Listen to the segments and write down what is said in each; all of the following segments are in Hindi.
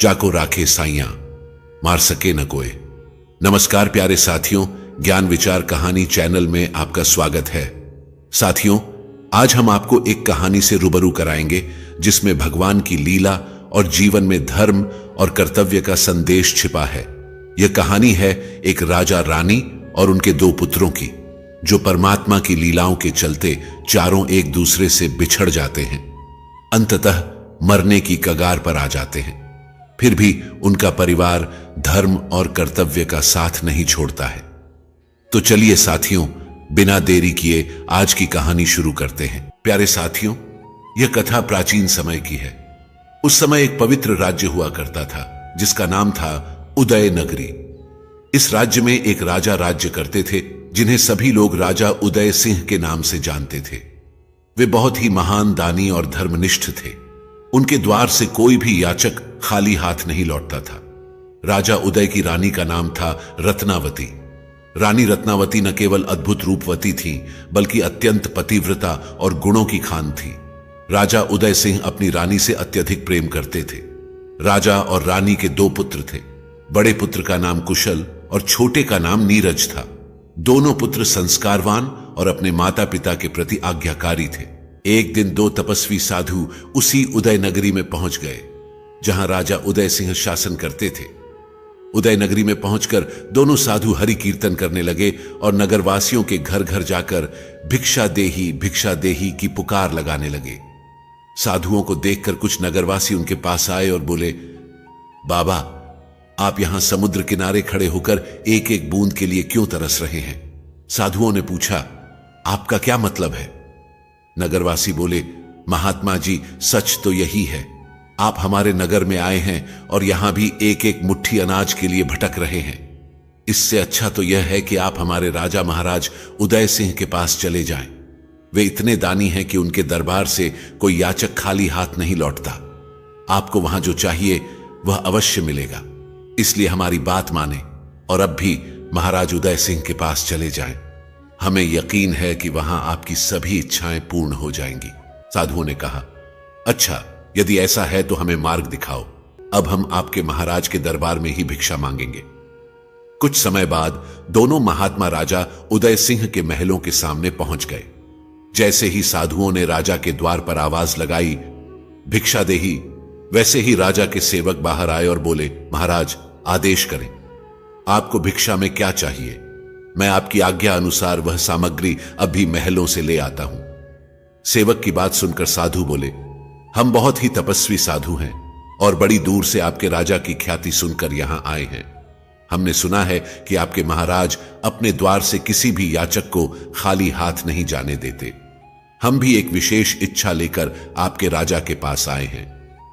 जाको राखे साइयां, मार सके न कोई। नमस्कार प्यारे साथियों, ज्ञान विचार कहानी चैनल में आपका स्वागत है। साथियों, आज हम आपको एक कहानी से रूबरू कराएंगे जिसमें भगवान की लीला और जीवन में धर्म और कर्तव्य का संदेश छिपा है। यह कहानी है एक राजा रानी और उनके दो पुत्रों की, जो परमात्मा की लीलाओं के चलते चारों एक दूसरे से बिछड़ जाते हैं, अंततः मरने की कगार पर आ जाते हैं। फिर भी उनका परिवार धर्म और कर्तव्य का साथ नहीं छोड़ता है। तो चलिए साथियों, बिना देरी किए आज की कहानी शुरू करते हैं। प्यारे साथियों, यह कथा प्राचीन समय की है। उस समय एक पवित्र राज्य हुआ करता था जिसका नाम था उदय नगरी। इस राज्य में एक राजा राज्य करते थे जिन्हें सभी लोग राजा उदय सिंह के नाम से जानते थे। वे बहुत ही महान दानी और धर्मनिष्ठ थे। उनके द्वार से कोई भी याचक खाली हाथ नहीं लौटता था। राजा उदय की रानी का नाम था रत्नावती। रानी रत्नावती न केवल अद्भुत रूपवती थी, बल्कि अत्यंत पतिव्रता और गुणों की खान थी। राजा उदय सिंह अपनी रानी से अत्यधिक प्रेम करते थे। राजा और रानी के दो पुत्र थे। बड़े पुत्र का नाम कुशल और छोटे का नाम नीरज था। दोनों पुत्र संस्कारवान और अपने माता पिता के प्रति आज्ञाकारी थे। एक दिन दो तपस्वी साधु उसी उदय नगरी में पहुंच गए जहां राजा उदय सिंह शासन करते थे। उदय नगरी में पहुंचकर दोनों साधु हरि कीर्तन करने लगे और नगरवासियों के घर घर जाकर भिक्षा देही की पुकार लगाने लगे। साधुओं को देखकर कुछ नगरवासी उनके पास आए और बोले, बाबा, आप यहां समुद्र किनारे खड़े होकर एक एक बूंद के लिए क्यों तरस रहे हैं? साधुओं ने पूछा, आपका क्या मतलब है? नगरवासी बोले, महात्मा जी, सच तो यही है। आप हमारे नगर में आए हैं और यहां भी एक एक मुट्ठी अनाज के लिए भटक रहे हैं। इससे अच्छा तो यह है कि आप हमारे राजा महाराज उदय सिंह के पास चले जाएं। वे इतने दानी हैं कि उनके दरबार से कोई याचक खाली हाथ नहीं लौटता। आपको वहां जो चाहिए वह अवश्य मिलेगा। इसलिए हमारी बात माने और अब भी महाराज उदय सिंह के पास चले जाएं। हमें यकीन है कि वहां आपकी सभी इच्छाएं पूर्ण हो जाएंगी। साधुओं ने कहा, अच्छा, यदि ऐसा है तो हमें मार्ग दिखाओ। अब हम आपके महाराज के दरबार में ही भिक्षा मांगेंगे। कुछ समय बाद दोनों महात्मा राजा उदय सिंह के महलों के सामने पहुंच गए। जैसे ही साधुओं ने राजा के द्वार पर आवाज लगाई, भिक्षा देही, वैसे ही राजा के सेवक बाहर आए और बोले, महाराज, आदेश करें, आपको भिक्षा में क्या चाहिए? मैं आपकी आज्ञा अनुसार वह सामग्री अभी महलों से ले आता हूं। सेवक की बात सुनकर साधु बोले, हम बहुत ही तपस्वी साधु हैं और बड़ी दूर से आपके राजा की ख्याति सुनकर यहां आए हैं। हमने सुना है कि आपके महाराज अपने द्वार से किसी भी याचक को खाली हाथ नहीं जाने देते। हम भी एक विशेष इच्छा लेकर आपके राजा के पास आए हैं।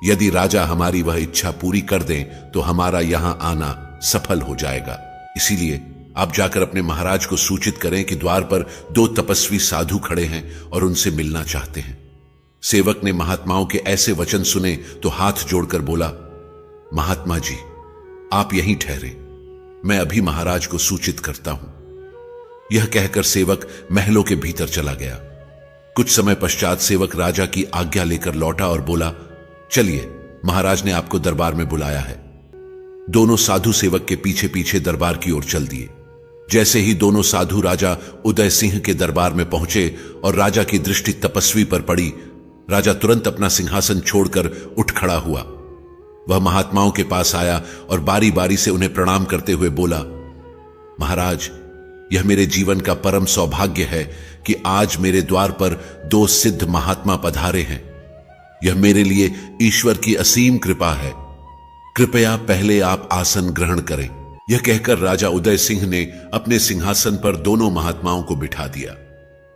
यदि राजा हमारी वह इच्छा पूरी कर दें तो हमारा यहां आना सफल हो जाएगा। इसीलिए आप जाकर अपने महाराज को सूचित करें कि द्वार पर दो तपस्वी साधु खड़े हैं और उनसे मिलना चाहते हैं। सेवक ने महात्माओं के ऐसे वचन सुने तो हाथ जोड़कर बोला, महात्मा जी, आप यहीं ठहरे, मैं अभी महाराज को सूचित करता हूं। यह कहकर सेवक महलों के भीतर चला गया। कुछ समय पश्चात सेवक राजा की आज्ञा लेकर लौटा और बोला, चलिए, महाराज ने आपको दरबार में बुलाया है। दोनों साधु सेवक के पीछे पीछे दरबार की ओर चल दिए। जैसे ही दोनों साधु राजा उदय सिंह के दरबार में पहुंचे और राजा की दृष्टि तपस्वी पर पड़ी, राजा तुरंत अपना सिंहासन छोड़कर उठ खड़ा हुआ। वह महात्माओं के पास आया और बारी बारी से उन्हें प्रणाम करते हुए बोला, महाराज, यह मेरे जीवन का परम सौभाग्य है कि आज मेरे द्वार पर दो सिद्ध महात्मा पधारे हैं। यह मेरे लिए ईश्वर की असीम कृपा है। कृपया पहले आप आसन ग्रहण करें। यह कहकर राजा उदय सिंह ने अपने सिंहासन पर दोनों महात्माओं को बिठा दिया।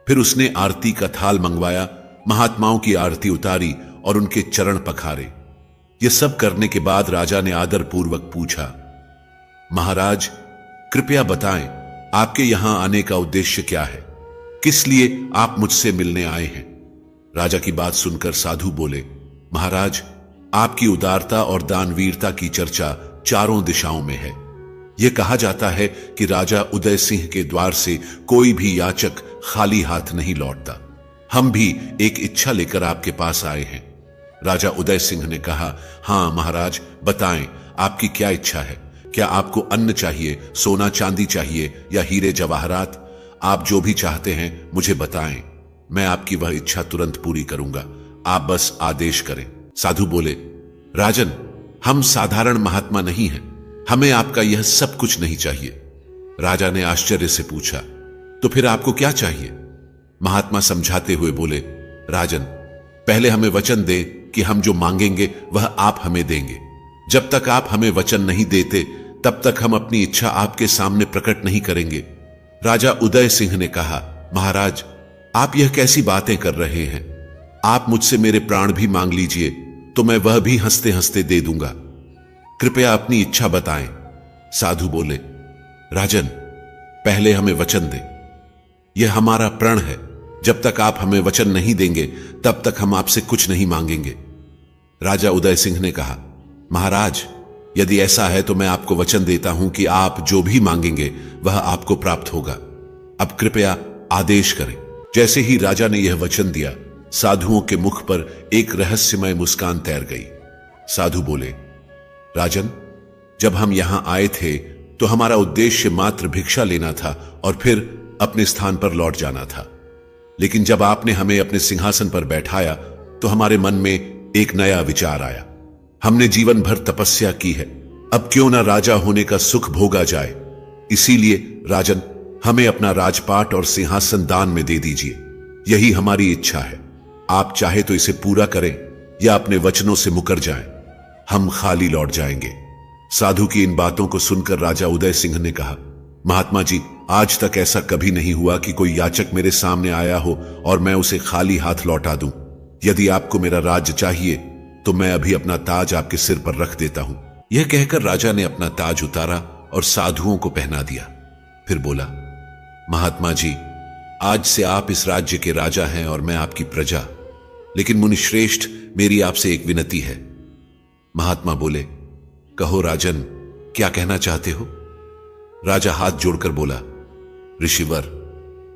फिर उसने आरती का थाल मंगवाया, महात्माओं की आरती उतारी और उनके चरण पखारे। यह सब करने के बाद राजा ने आदर पूर्वक पूछा, महाराज, कृपया बताएं, आपके यहां आने का उद्देश्य क्या है? किस लिए आप मुझसे मिलने आए हैं? राजा की बात सुनकर साधु बोले, महाराज, आपकी उदारता और दानवीरता की चर्चा चारों दिशाओं में है। यह कहा जाता है कि राजा उदय सिंह के द्वार से कोई भी याचक खाली हाथ नहीं लौटता। हम भी एक इच्छा लेकर आपके पास आए हैं। राजा उदय सिंह ने कहा, हाँ महाराज, बताएं आपकी क्या इच्छा है। क्या आपको अन्न चाहिए, सोना चांदी चाहिए या हीरे जवाहरात? आप जो भी चाहते हैं मुझे बताएं, मैं आपकी वह इच्छा तुरंत पूरी करूंगा। आप बस आदेश करें। साधु बोले, राजन, हम साधारण महात्मा नहीं हैं, हमें आपका यह सब कुछ नहीं चाहिए। राजा ने आश्चर्य से पूछा, तो फिर आपको क्या चाहिए? महात्मा समझाते हुए बोले, राजन, पहले हमें वचन दे कि हम जो मांगेंगे वह आप हमें देंगे। जब तक आप हमें वचन नहीं देते तब तक हम अपनी इच्छा आपके सामने प्रकट नहीं करेंगे। राजा उदय सिंह ने कहा, महाराज, आप यह कैसी बातें कर रहे हैं? आप मुझसे मेरे प्राण भी मांग लीजिए तो मैं वह भी हंसते हंसते दे दूंगा। कृपया अपनी इच्छा बताएं। साधु बोले, राजन, पहले हमें वचन दें, यह हमारा प्रण है। जब तक आप हमें वचन नहीं देंगे तब तक हम आपसे कुछ नहीं मांगेंगे। राजा उदय सिंह ने कहा, महाराज, यदि ऐसा है तो मैं आपको वचन देता हूं कि आप जो भी मांगेंगे वह आपको प्राप्त होगा। अब कृपया आदेश करें। जैसे ही राजा ने यह वचन दिया, साधुओं के मुख पर एक रहस्यमय मुस्कान तैर गई। साधु बोले, राजन, जब हम यहां आए थे तो हमारा उद्देश्य मात्र भिक्षा लेना था और फिर अपने स्थान पर लौट जाना था। लेकिन जब आपने हमें अपने सिंहासन पर बैठाया तो हमारे मन में एक नया विचार आया। हमने जीवन भर तपस्या की है, अब क्यों ना राजा होने का सुख भोगा जाए। इसीलिए राजन, हमें अपना राजपाट और सिंहासन दान में दे दीजिए। यही हमारी इच्छा है। आप चाहे तो इसे पूरा करें या अपने वचनों से मुकर जाएं, हम खाली लौट जाएंगे। साधु की इन बातों को सुनकर राजा उदय सिंह ने कहा, महात्मा जी, आज तक ऐसा कभी नहीं हुआ कि कोई याचक मेरे सामने आया हो और मैं उसे खाली हाथ लौटा दूं। यदि आपको मेरा राज्य चाहिए तो मैं अभी अपना ताज आपके सिर पर रख देता हूं। यह कहकर राजा ने अपना ताज उतारा और साधुओं को पहना दिया। फिर बोला, महात्मा जी, आज से आप इस राज्य के राजा हैं और मैं आपकी प्रजा। लेकिन मुनिश्रेष्ठ, मेरी आपसे एक विनती है। महात्मा बोले, कहो राजन, क्या कहना चाहते हो? राजा हाथ जोड़कर बोला, ऋषिवर,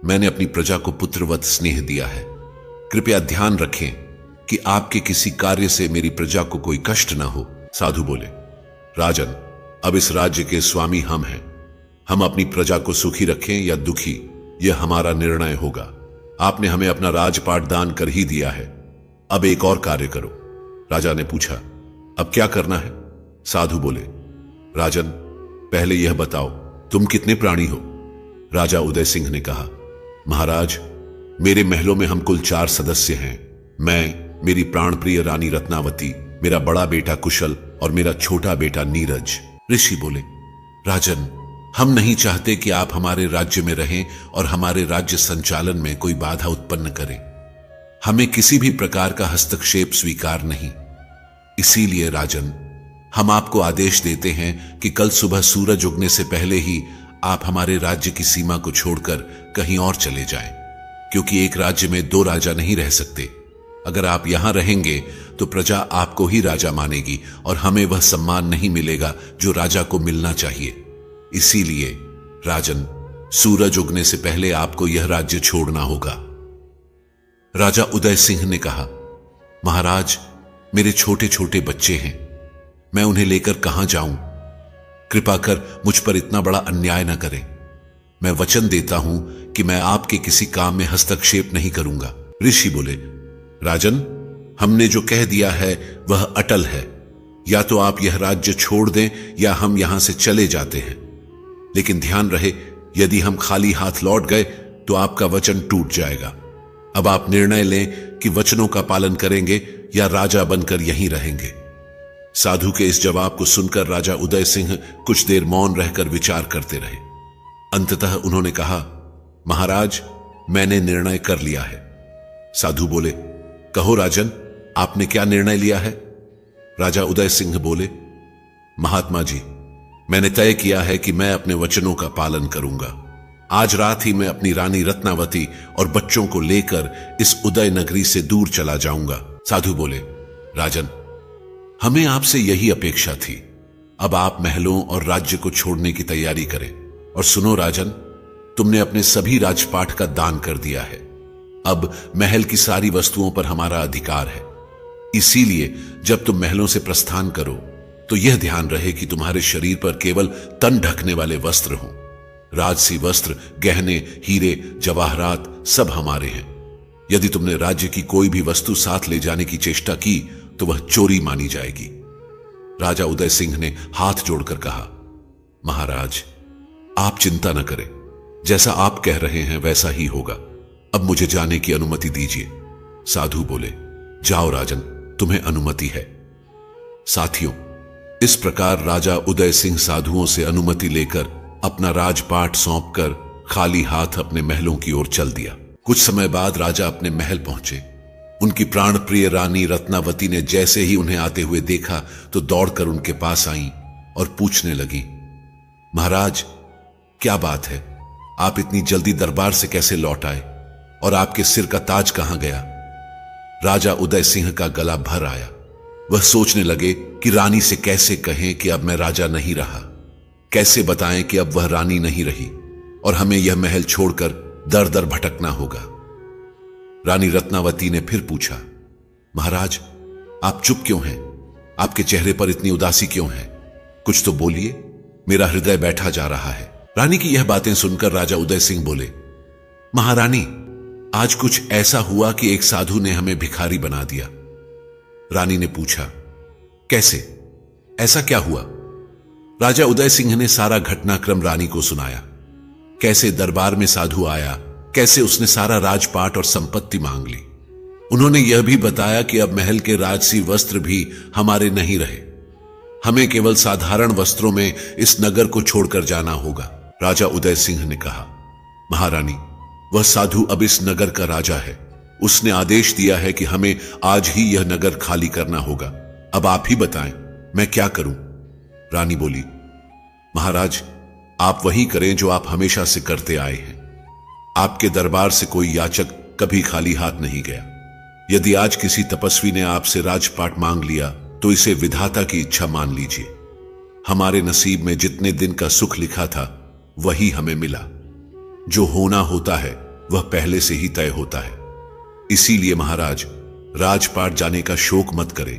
मैंने अपनी प्रजा को पुत्रवत स्नेह दिया है। कृपया ध्यान रखें कि आपके किसी कार्य से मेरी प्रजा को कोई कष्ट ना हो। साधु बोले, राजन, अब इस राज्य के स्वामी हम हैं। हम अपनी प्रजा को सुखी रखें या दुखी, यह हमारा निर्णय होगा। आपने हमें अपना राजपाट दान कर ही दिया है, अब एक और कार्य करो। राजा ने पूछा, अब क्या करना है? साधु बोले, राजन, पहले यह बताओ, तुम कितने प्राणी हो? राजा उदय सिंह ने कहा, महाराज, मेरे महलों में हम कुल 4 सदस्य हैं। मैं, मेरी प्राणप्रिय रानी रत्नावती, मेरा बड़ा बेटा कुशल और मेरा छोटा बेटा नीरज। ऋषि बोले, राजन, हम नहीं चाहते कि आप हमारे राज्य में रहें और हमारे राज्य संचालन में कोई बाधा उत्पन्न करें। हमें किसी भी प्रकार का हस्तक्षेप स्वीकार नहीं। इसीलिए राजन, हम आपको आदेश देते हैं कि कल सुबह सूरज उगने से पहले ही आप हमारे राज्य की सीमा को छोड़कर कहीं और चले जाएं, क्योंकि एक राज्य में 2 राजा नहीं रह सकते। अगर आप यहां रहेंगे तो प्रजा आपको ही राजा मानेगी और हमें वह सम्मान नहीं मिलेगा जो राजा को मिलना चाहिए। इसीलिए राजन, सूरज उगने से पहले आपको यह राज्य छोड़ना होगा। राजा उदय सिंह ने कहा, महाराज, मेरे छोटे छोटे बच्चे हैं, मैं उन्हें लेकर कहां जाऊं? कृपा कर मुझ पर इतना बड़ा अन्याय न करें। मैं वचन देता हूं कि मैं आपके किसी काम में हस्तक्षेप नहीं करूंगा। ऋषि बोले, राजन, हमने जो कह दिया है वह अटल है। या तो आप यह राज्य छोड़ दें या हम यहां से चले जाते हैं। लेकिन ध्यान रहे, यदि हम खाली हाथ लौट गए तो आपका वचन टूट जाएगा। अब आप निर्णय लें कि वचनों का पालन करेंगे या राजा बनकर यहीं रहेंगे। साधु के इस जवाब को सुनकर राजा उदय सिंह कुछ देर मौन रहकर विचार करते रहे। अंततः उन्होंने कहा, महाराज, मैंने निर्णय कर लिया है। साधु बोले, कहो राजन, आपने क्या निर्णय लिया है? राजा उदय सिंह बोले, महात्मा जी, मैंने तय किया है कि मैं अपने वचनों का पालन करूंगा। आज रात ही मैं अपनी रानी रत्नावती और बच्चों को लेकर इस उदय नगरी से दूर चला जाऊंगा। साधु बोले, राजन, हमें आपसे यही अपेक्षा थी। अब आप महलों और राज्य को छोड़ने की तैयारी करें। और सुनो राजन, तुमने अपने सभी राजपाट का दान कर दिया है। अब महल की सारी वस्तुओं पर हमारा अधिकार है। इसीलिए जब तुम महलों से प्रस्थान करो तो यह ध्यान रहे कि तुम्हारे शरीर पर केवल तन ढकने वाले वस्त्र हों। राजसी वस्त्र, गहने, हीरे, जवाहरात सब हमारे हैं। यदि तुमने राज्य की कोई भी वस्तु साथ ले जाने की चेष्टा की तो वह चोरी मानी जाएगी। राजा उदय सिंह ने हाथ जोड़कर कहा, महाराज आप चिंता न करें, जैसा आप कह रहे हैं वैसा ही होगा। अब मुझे जाने की अनुमति दीजिए। साधु बोले, जाओ राजन, तुम्हें अनुमति है। साथियों, इस प्रकार राजा उदय सिंह साधुओं से अनुमति लेकर अपना राजपाट सौंपकर खाली हाथ अपने महलों की ओर चल दिया। कुछ समय बाद राजा अपने महल पहुंचे। उनकी प्राण प्रिय रानी रत्नावती ने जैसे ही उन्हें आते हुए देखा तो दौड़कर उनके पास आईं और पूछने लगी, महाराज क्या बात है, आप इतनी जल्दी दरबार से कैसे लौट आए और आपके सिर का ताज कहां गया? राजा उदय सिंह का गला भर आया। वह सोचने लगे कि रानी से कैसे कहें कि अब मैं राजा नहीं रहा, कैसे बताएं कि अब वह रानी नहीं रही और हमें यह महल छोड़कर दर दर भटकना होगा। रानी रत्नावती ने फिर पूछा, महाराज आप चुप क्यों हैं? आपके चेहरे पर इतनी उदासी क्यों है? कुछ तो बोलिए, मेरा हृदय बैठा जा रहा है। रानी की यह बातें सुनकर राजा उदय सिंह बोले, महारानी आज कुछ ऐसा हुआ कि एक साधु ने हमें भिखारी बना दिया। रानी ने पूछा, कैसे, ऐसा क्या हुआ? राजा उदय सिंह ने सारा घटनाक्रम रानी को सुनाया। कैसे दरबार में साधु आया, कैसे उसने सारा राजपाट और संपत्ति मांग ली। उन्होंने यह भी बताया कि अब महल के राजसी वस्त्र भी हमारे नहीं रहे, हमें केवल साधारण वस्त्रों में इस नगर को छोड़कर जाना होगा। राजा उदय सिंह ने कहा, महारानी वह साधु अब इस नगर का राजा है। उसने आदेश दिया है कि हमें आज ही यह नगर खाली करना होगा। अब आप ही बताएं मैं क्या करूं? रानी बोली, महाराज आप वही करें जो आप हमेशा से करते आए हैं। आपके दरबार से कोई याचक कभी खाली हाथ नहीं गया। यदि आज किसी तपस्वी ने आपसे राजपाट मांग लिया तो इसे विधाता की इच्छा मान लीजिए। हमारे नसीब में जितने दिन का सुख लिखा था वही हमें मिला। जो होना होता है वह पहले से ही तय होता है। इसीलिए महाराज राजपाट जाने का शोक मत करें,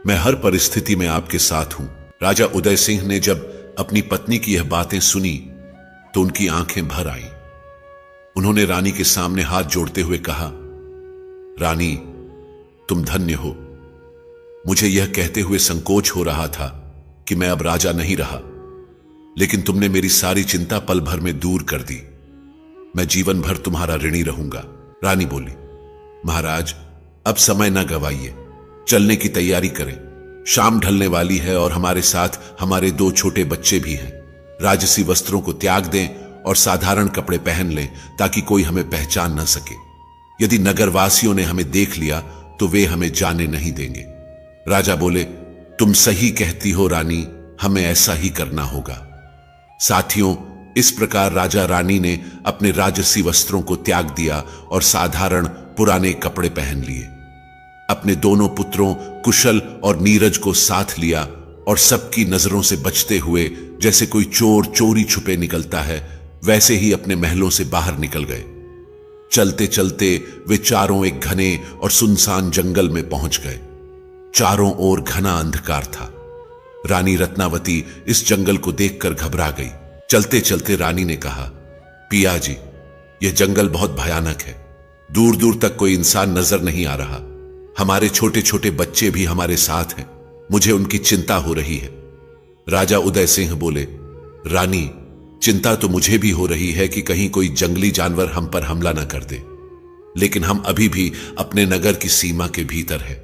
मैं हर परिस्थिति में आपके साथ हूं। राजा उदय सिंह ने जब अपनी पत्नी की यह बातें सुनी तो उनकी आंखें भर आईं। उन्होंने रानी के सामने हाथ जोड़ते हुए कहा, रानी तुम धन्य हो। मुझे यह कहते हुए संकोच हो रहा था कि मैं अब राजा नहीं रहा, लेकिन तुमने मेरी सारी चिंता पल भर में दूर कर दी। मैं जीवन भर तुम्हारा ऋणी रहूंगा। रानी बोली, महाराज अब समय न गवाइए, चलने की तैयारी करें। शाम ढलने वाली है और हमारे साथ हमारे 2 छोटे बच्चे भी हैं। राजसी वस्त्रों को त्याग दें और साधारण कपड़े पहन लें ताकि कोई हमें पहचान न सके। यदि नगरवासियों ने हमें देख लिया तो वे हमें जाने नहीं देंगे। राजा बोले, तुम सही कहती हो रानी, हमें ऐसा ही करना होगा। साथियों, इस प्रकार राजा रानी ने अपने राजसी वस्त्रों को त्याग दिया और साधारण पुराने कपड़े पहन लिए। अपने दोनों पुत्रों कुशल और नीरज को साथ लिया और सबकी नजरों से बचते हुए जैसे कोई चोर चोरी छुपे निकलता है वैसे ही अपने महलों से बाहर निकल गए। चलते चलते वे चारों एक घने और सुनसान जंगल में पहुंच गए। चारों ओर घना अंधकार था। रानी रत्नावती इस जंगल को देखकर घबरा गई। चलते चलते रानी ने कहा, पिया जी यह जंगल बहुत भयानक है। दूर दूर तक कोई इंसान नजर नहीं आ रहा। हमारे छोटे छोटे बच्चे भी हमारे साथ हैं। मुझे उनकी चिंता हो रही है। राजा उदय सिंह बोले, रानी चिंता तो मुझे भी हो रही है कि कहीं कोई जंगली जानवर हम पर हमला न कर दे, लेकिन हम अभी भी अपने नगर की सीमा के भीतर है।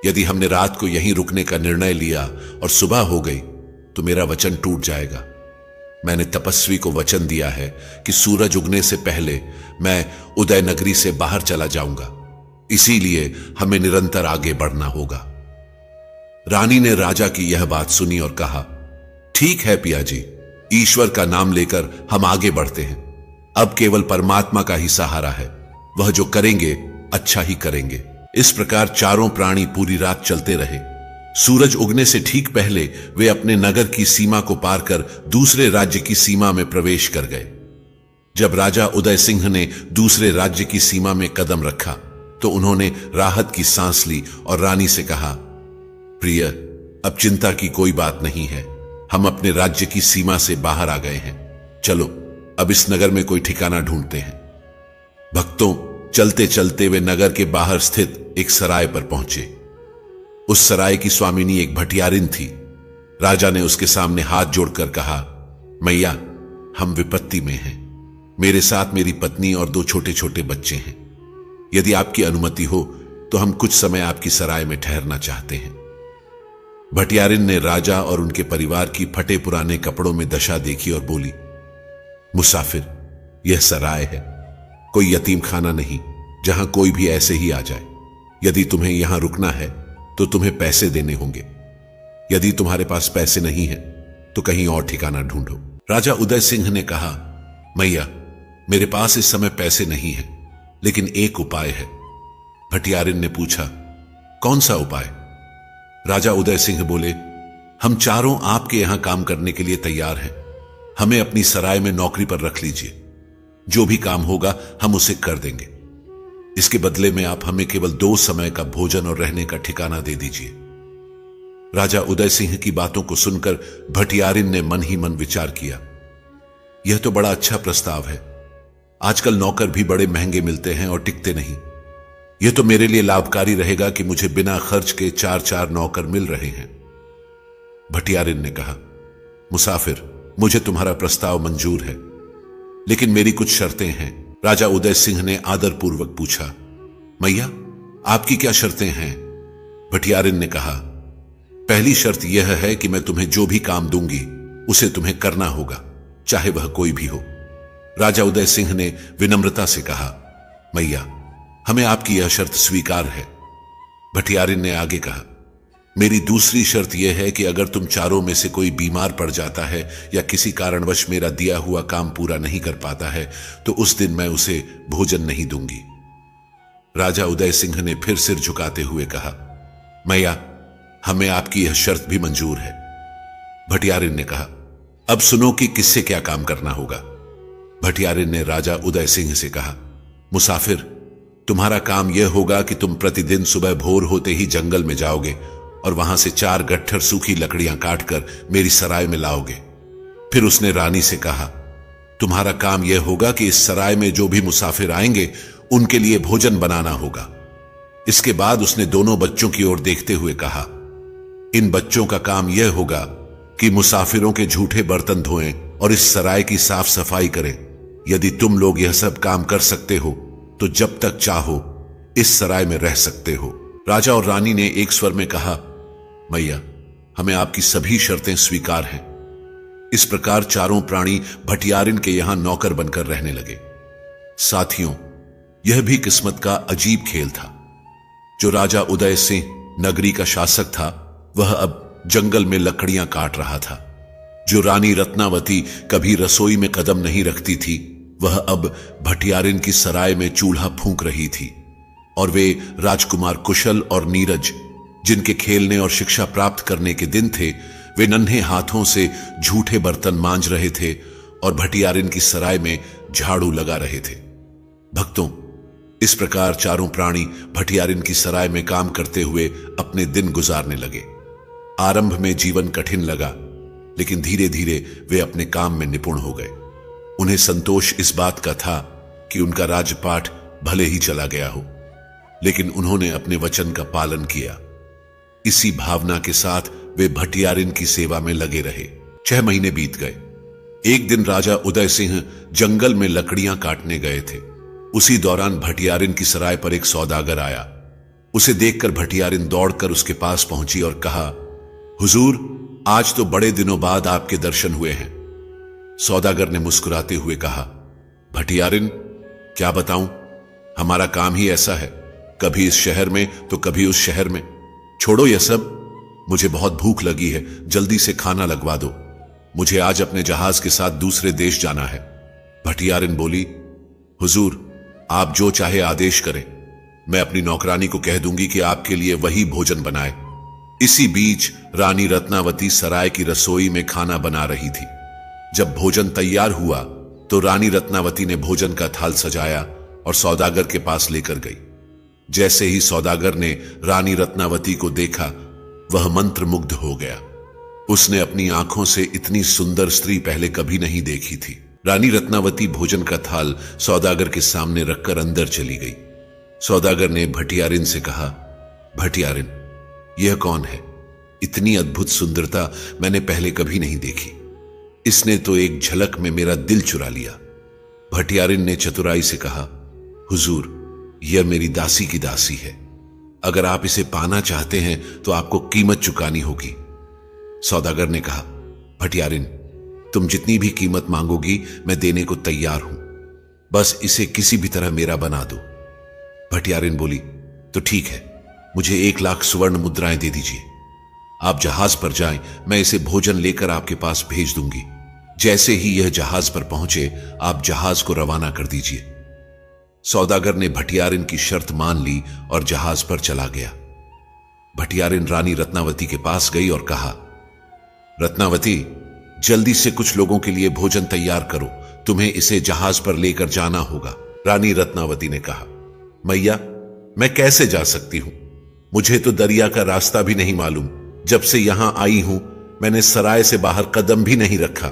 यदि हमने रात को यहीं रुकने का निर्णय लिया और सुबह हो गई तो मेरा वचन टूट जाएगा। मैंने तपस्वी को वचन दिया है कि सूरज उगने से पहले मैं उदय नगरी से बाहर चला जाऊंगा। इसीलिए हमें निरंतर आगे बढ़ना होगा। रानी ने राजा की यह बात सुनी और कहा, ठीक है पिया जी, ईश्वर का नाम लेकर हम आगे बढ़ते हैं। अब केवल परमात्मा का ही सहारा है। वह जो करेंगे अच्छा ही करेंगे। इस प्रकार चारों प्राणी पूरी रात चलते रहे। सूरज उगने से ठीक पहले वे अपने नगर की सीमा को पार कर दूसरे राज्य की सीमा में प्रवेश कर गए। जब राजा उदय सिंह ने दूसरे राज्य की सीमा में कदम रखा तो उन्होंने राहत की सांस ली और रानी से कहा, प्रिय, अब चिंता की कोई बात नहीं है। हम अपने राज्य की सीमा से बाहर आ गए हैं। चलो अब इस नगर में कोई ठिकाना ढूंढते हैं। भक्तों, चलते चलते वे नगर के बाहर स्थित एक सराय पर पहुंचे। उस सराय की स्वामिनी एक भटियारिन थी। राजा ने उसके सामने हाथ जोड़कर कहा, मैया, हम विपत्ति में हैं। मेरे साथ मेरी पत्नी और 2 छोटे छोटे बच्चे हैं। यदि आपकी अनुमति हो तो हम कुछ समय आपकी सराय में ठहरना चाहते हैं। भटियारिन ने राजा और उनके परिवार की फटे पुराने कपड़ों में दशा देखी और बोली, मुसाफिर, यह सराय है, कोई यतीम खाना नहीं जहां कोई भी ऐसे ही आ जाए। यदि तुम्हें यहां रुकना है तो तुम्हें पैसे देने होंगे। यदि तुम्हारे पास पैसे नहीं है तो कहीं और ठिकाना ढूंढो। राजा उदय सिंह ने कहा, मैया, मेरे पास इस समय पैसे नहीं है, लेकिन एक उपाय है। भटियारिन ने पूछा, कौन सा उपाय? राजा उदय सिंह बोले, हम चारों आपके यहां काम करने के लिए तैयार हैं। हमें अपनी सराय में नौकरी पर रख लीजिए। जो भी काम होगा हम उसे कर देंगे। इसके बदले में आप हमें केवल 2 समय का भोजन और रहने का ठिकाना दे दीजिए। राजा उदय सिंह की बातों को सुनकर भटियारिन ने मन ही मन विचार किया, यह तो बड़ा अच्छा प्रस्ताव है। आजकल नौकर भी बड़े महंगे मिलते हैं और टिकते नहीं। यह तो मेरे लिए लाभकारी रहेगा कि मुझे बिना खर्च के 4-4 नौकर मिल रहे हैं। भटियारिन ने कहा, मुसाफिर, मुझे तुम्हारा प्रस्ताव मंजूर है, लेकिन मेरी कुछ शर्तें हैं। राजा उदय सिंह ने आदरपूर्वक पूछा, मैया, आपकी क्या शर्तें हैं? भटियारिन ने कहा, पहली शर्त यह है कि मैं तुम्हें जो भी काम दूंगी उसे तुम्हें करना होगा, चाहे वह कोई भी हो। राजा उदय सिंह ने विनम्रता से कहा, मैया, हमें आपकी यह शर्त स्वीकार है। भटियारिन ने आगे कहा, मेरी दूसरी शर्त यह है कि अगर तुम चारों में से कोई बीमार पड़ जाता है या किसी कारणवश मेरा दिया हुआ काम पूरा नहीं कर पाता है तो उस दिन मैं उसे भोजन नहीं दूंगी। राजा उदय सिंह ने फिर सिर झुकाते हुए कहा, मैया, हमें आपकी यह शर्त भी मंजूर है। भटियारिन ने कहा, अब सुनो कि किससे क्या काम करना होगा। भटियारिन ने राजा उदय सिंह से कहा, मुसाफिर, तुम्हारा काम यह होगा कि तुम प्रतिदिन सुबह भोर होते ही जंगल में जाओगे और वहां से 4 गट्ठर सूखी लकड़ियां काटकर मेरी सराय में लाओगे। फिर उसने रानी से कहा, तुम्हारा काम यह होगा कि इस सराय में जो भी मुसाफिर आएंगे उनके लिए भोजन बनाना होगा। इसके बाद उसने दोनों बच्चों की ओर देखते हुए कहा, इन बच्चों का काम यह होगा कि मुसाफिरों के झूठे बर्तन धोएं और इस सराय की साफ सफाई करें। यदि तुम लोग यह सब काम कर सकते हो तो जब तक चाहो इस सराय में रह सकते हो। राजा और रानी ने एक स्वर में कहा, मैया, हमें आपकी सभी शर्तें स्वीकार हैं। इस प्रकार चारों प्राणी भटियारिन के यहां नौकर बनकर रहने लगे। साथियों, यह भी किस्मत का अजीब खेल था। जो राजा उदय सिंह नगरी का शासक था, वह अब जंगल में लकड़ियां काट रहा था। जो रानी रत्नावती कभी रसोई में कदम नहीं रखती थी, वह अब भटियारिन की सराय में चूल्हा फूंक रही थी। और वे राजकुमार कुशल और नीरज, जिनके खेलने और शिक्षा प्राप्त करने के दिन थे, वे नन्हे हाथों से झूठे बर्तन मांज रहे थे और भटियारिन की सराय में झाड़ू लगा रहे थे। भक्तों, इस प्रकार चारों प्राणी भटियारिन की सराय में काम करते हुए अपने दिन गुजारने लगे। आरंभ में जीवन कठिन लगा, लेकिन धीरे धीरे वे अपने काम में निपुण हो गए। उन्हें संतोष इस बात का था कि उनका राजपाट भले ही चला गया हो, लेकिन उन्होंने अपने वचन का पालन किया। इसी भावना के साथ वे भटियारिन की सेवा में लगे रहे। 6 महीने बीत गए। एक दिन राजा उदय सिंह जंगल में लकड़ियां काटने गए थे। उसी दौरान भटियारिन की सराय पर एक सौदागर आया। उसे देखकर भटियारिन दौड़कर उसके पास पहुंची और कहा, हुजूर, आज तो बड़े दिनों बाद आपके दर्शन हुए हैं। सौदागर ने मुस्कुराते हुए कहा, भटियारिन, क्या बताऊं, हमारा काम ही ऐसा है, कभी इस शहर में तो कभी उस शहर में। छोड़ो यह सब, मुझे बहुत भूख लगी है, जल्दी से खाना लगवा दो। मुझे आज अपने जहाज के साथ दूसरे देश जाना है। भटियारिन बोली, हुजूर, आप जो चाहे आदेश करें, मैं अपनी नौकरानी को कह दूंगी कि आपके लिए वही भोजन बनाए। इसी बीच रानी रत्नावती सराय की रसोई में खाना बना रही थी। जब भोजन तैयार हुआ तो रानी रत्नावती ने भोजन का थाल सजाया और सौदागर के पास लेकर गई। जैसे ही सौदागर ने रानी रत्नावती को देखा, वह मंत्रमुग्ध हो गया। उसने अपनी आंखों से इतनी सुंदर स्त्री पहले कभी नहीं देखी थी। रानी रत्नावती भोजन का थाल सौदागर के सामने रखकर अंदर चली गई। सौदागर ने भटियारिन से कहा, भटियारिन, यह कौन है? इतनी अद्भुत सुंदरता मैंने पहले कभी नहीं देखी। इसने तो एक झलक में मेरा दिल चुरा लिया। भटियारिन ने चतुराई से कहा, हुजूर, यह मेरी दासी की दासी है। अगर आप इसे पाना चाहते हैं तो आपको कीमत चुकानी होगी। सौदागर ने कहा, भटियारिन, तुम जितनी भी कीमत मांगोगी मैं देने को तैयार हूं, बस इसे किसी भी तरह मेरा बना दो। भटियारिन बोली, तो ठीक है, मुझे 1,00,000 स्वर्ण मुद्राएं दे दीजिए। आप जहाज पर जाएं, मैं इसे भोजन लेकर आपके पास भेज दूंगी। जैसे ही यह जहाज पर पहुंचे, आप जहाज को रवाना कर दीजिए। सौदागर ने भटियारिन की शर्त मान ली और जहाज पर चला गया। भटियारिन रानी रत्नावती के पास गई और कहा, रत्नावती, जल्दी से कुछ लोगों के लिए भोजन तैयार करो, तुम्हें इसे जहाज पर लेकर जाना होगा। रानी रत्नावती ने कहा, मैया, मैं कैसे जा सकती हूं? मुझे तो दरिया का रास्ता भी नहीं मालूम। जब से यहां आई हूं, मैंने सराय से बाहर कदम भी नहीं रखा।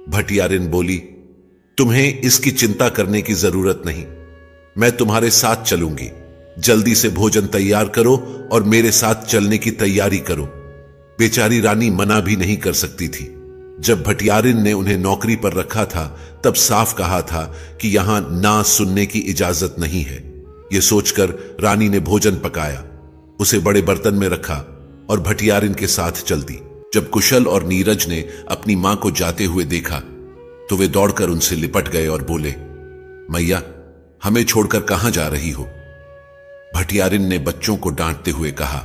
भटियारिन बोली, तुम्हें इसकी चिंता करने की जरूरत नहीं, मैं तुम्हारे साथ चलूंगी। जल्दी से भोजन तैयार करो और मेरे साथ चलने की तैयारी करो। बेचारी रानी मना भी नहीं कर सकती थी। जब भटियारिन ने उन्हें नौकरी पर रखा था, तब साफ कहा था कि यहां ना सुनने की इजाजत नहीं है। यह सोचकर रानी ने भोजन पकाया, उसे बड़े बर्तन में रखा और भटियारिन के साथ चल दी। जब कुशल और नीरज ने अपनी मां को जाते हुए देखा तो वे दौड़कर उनसे लिपट गए और बोले, मैया, हमें छोड़कर कहां जा रही हो? भटियारिन ने बच्चों को डांटते हुए कहा,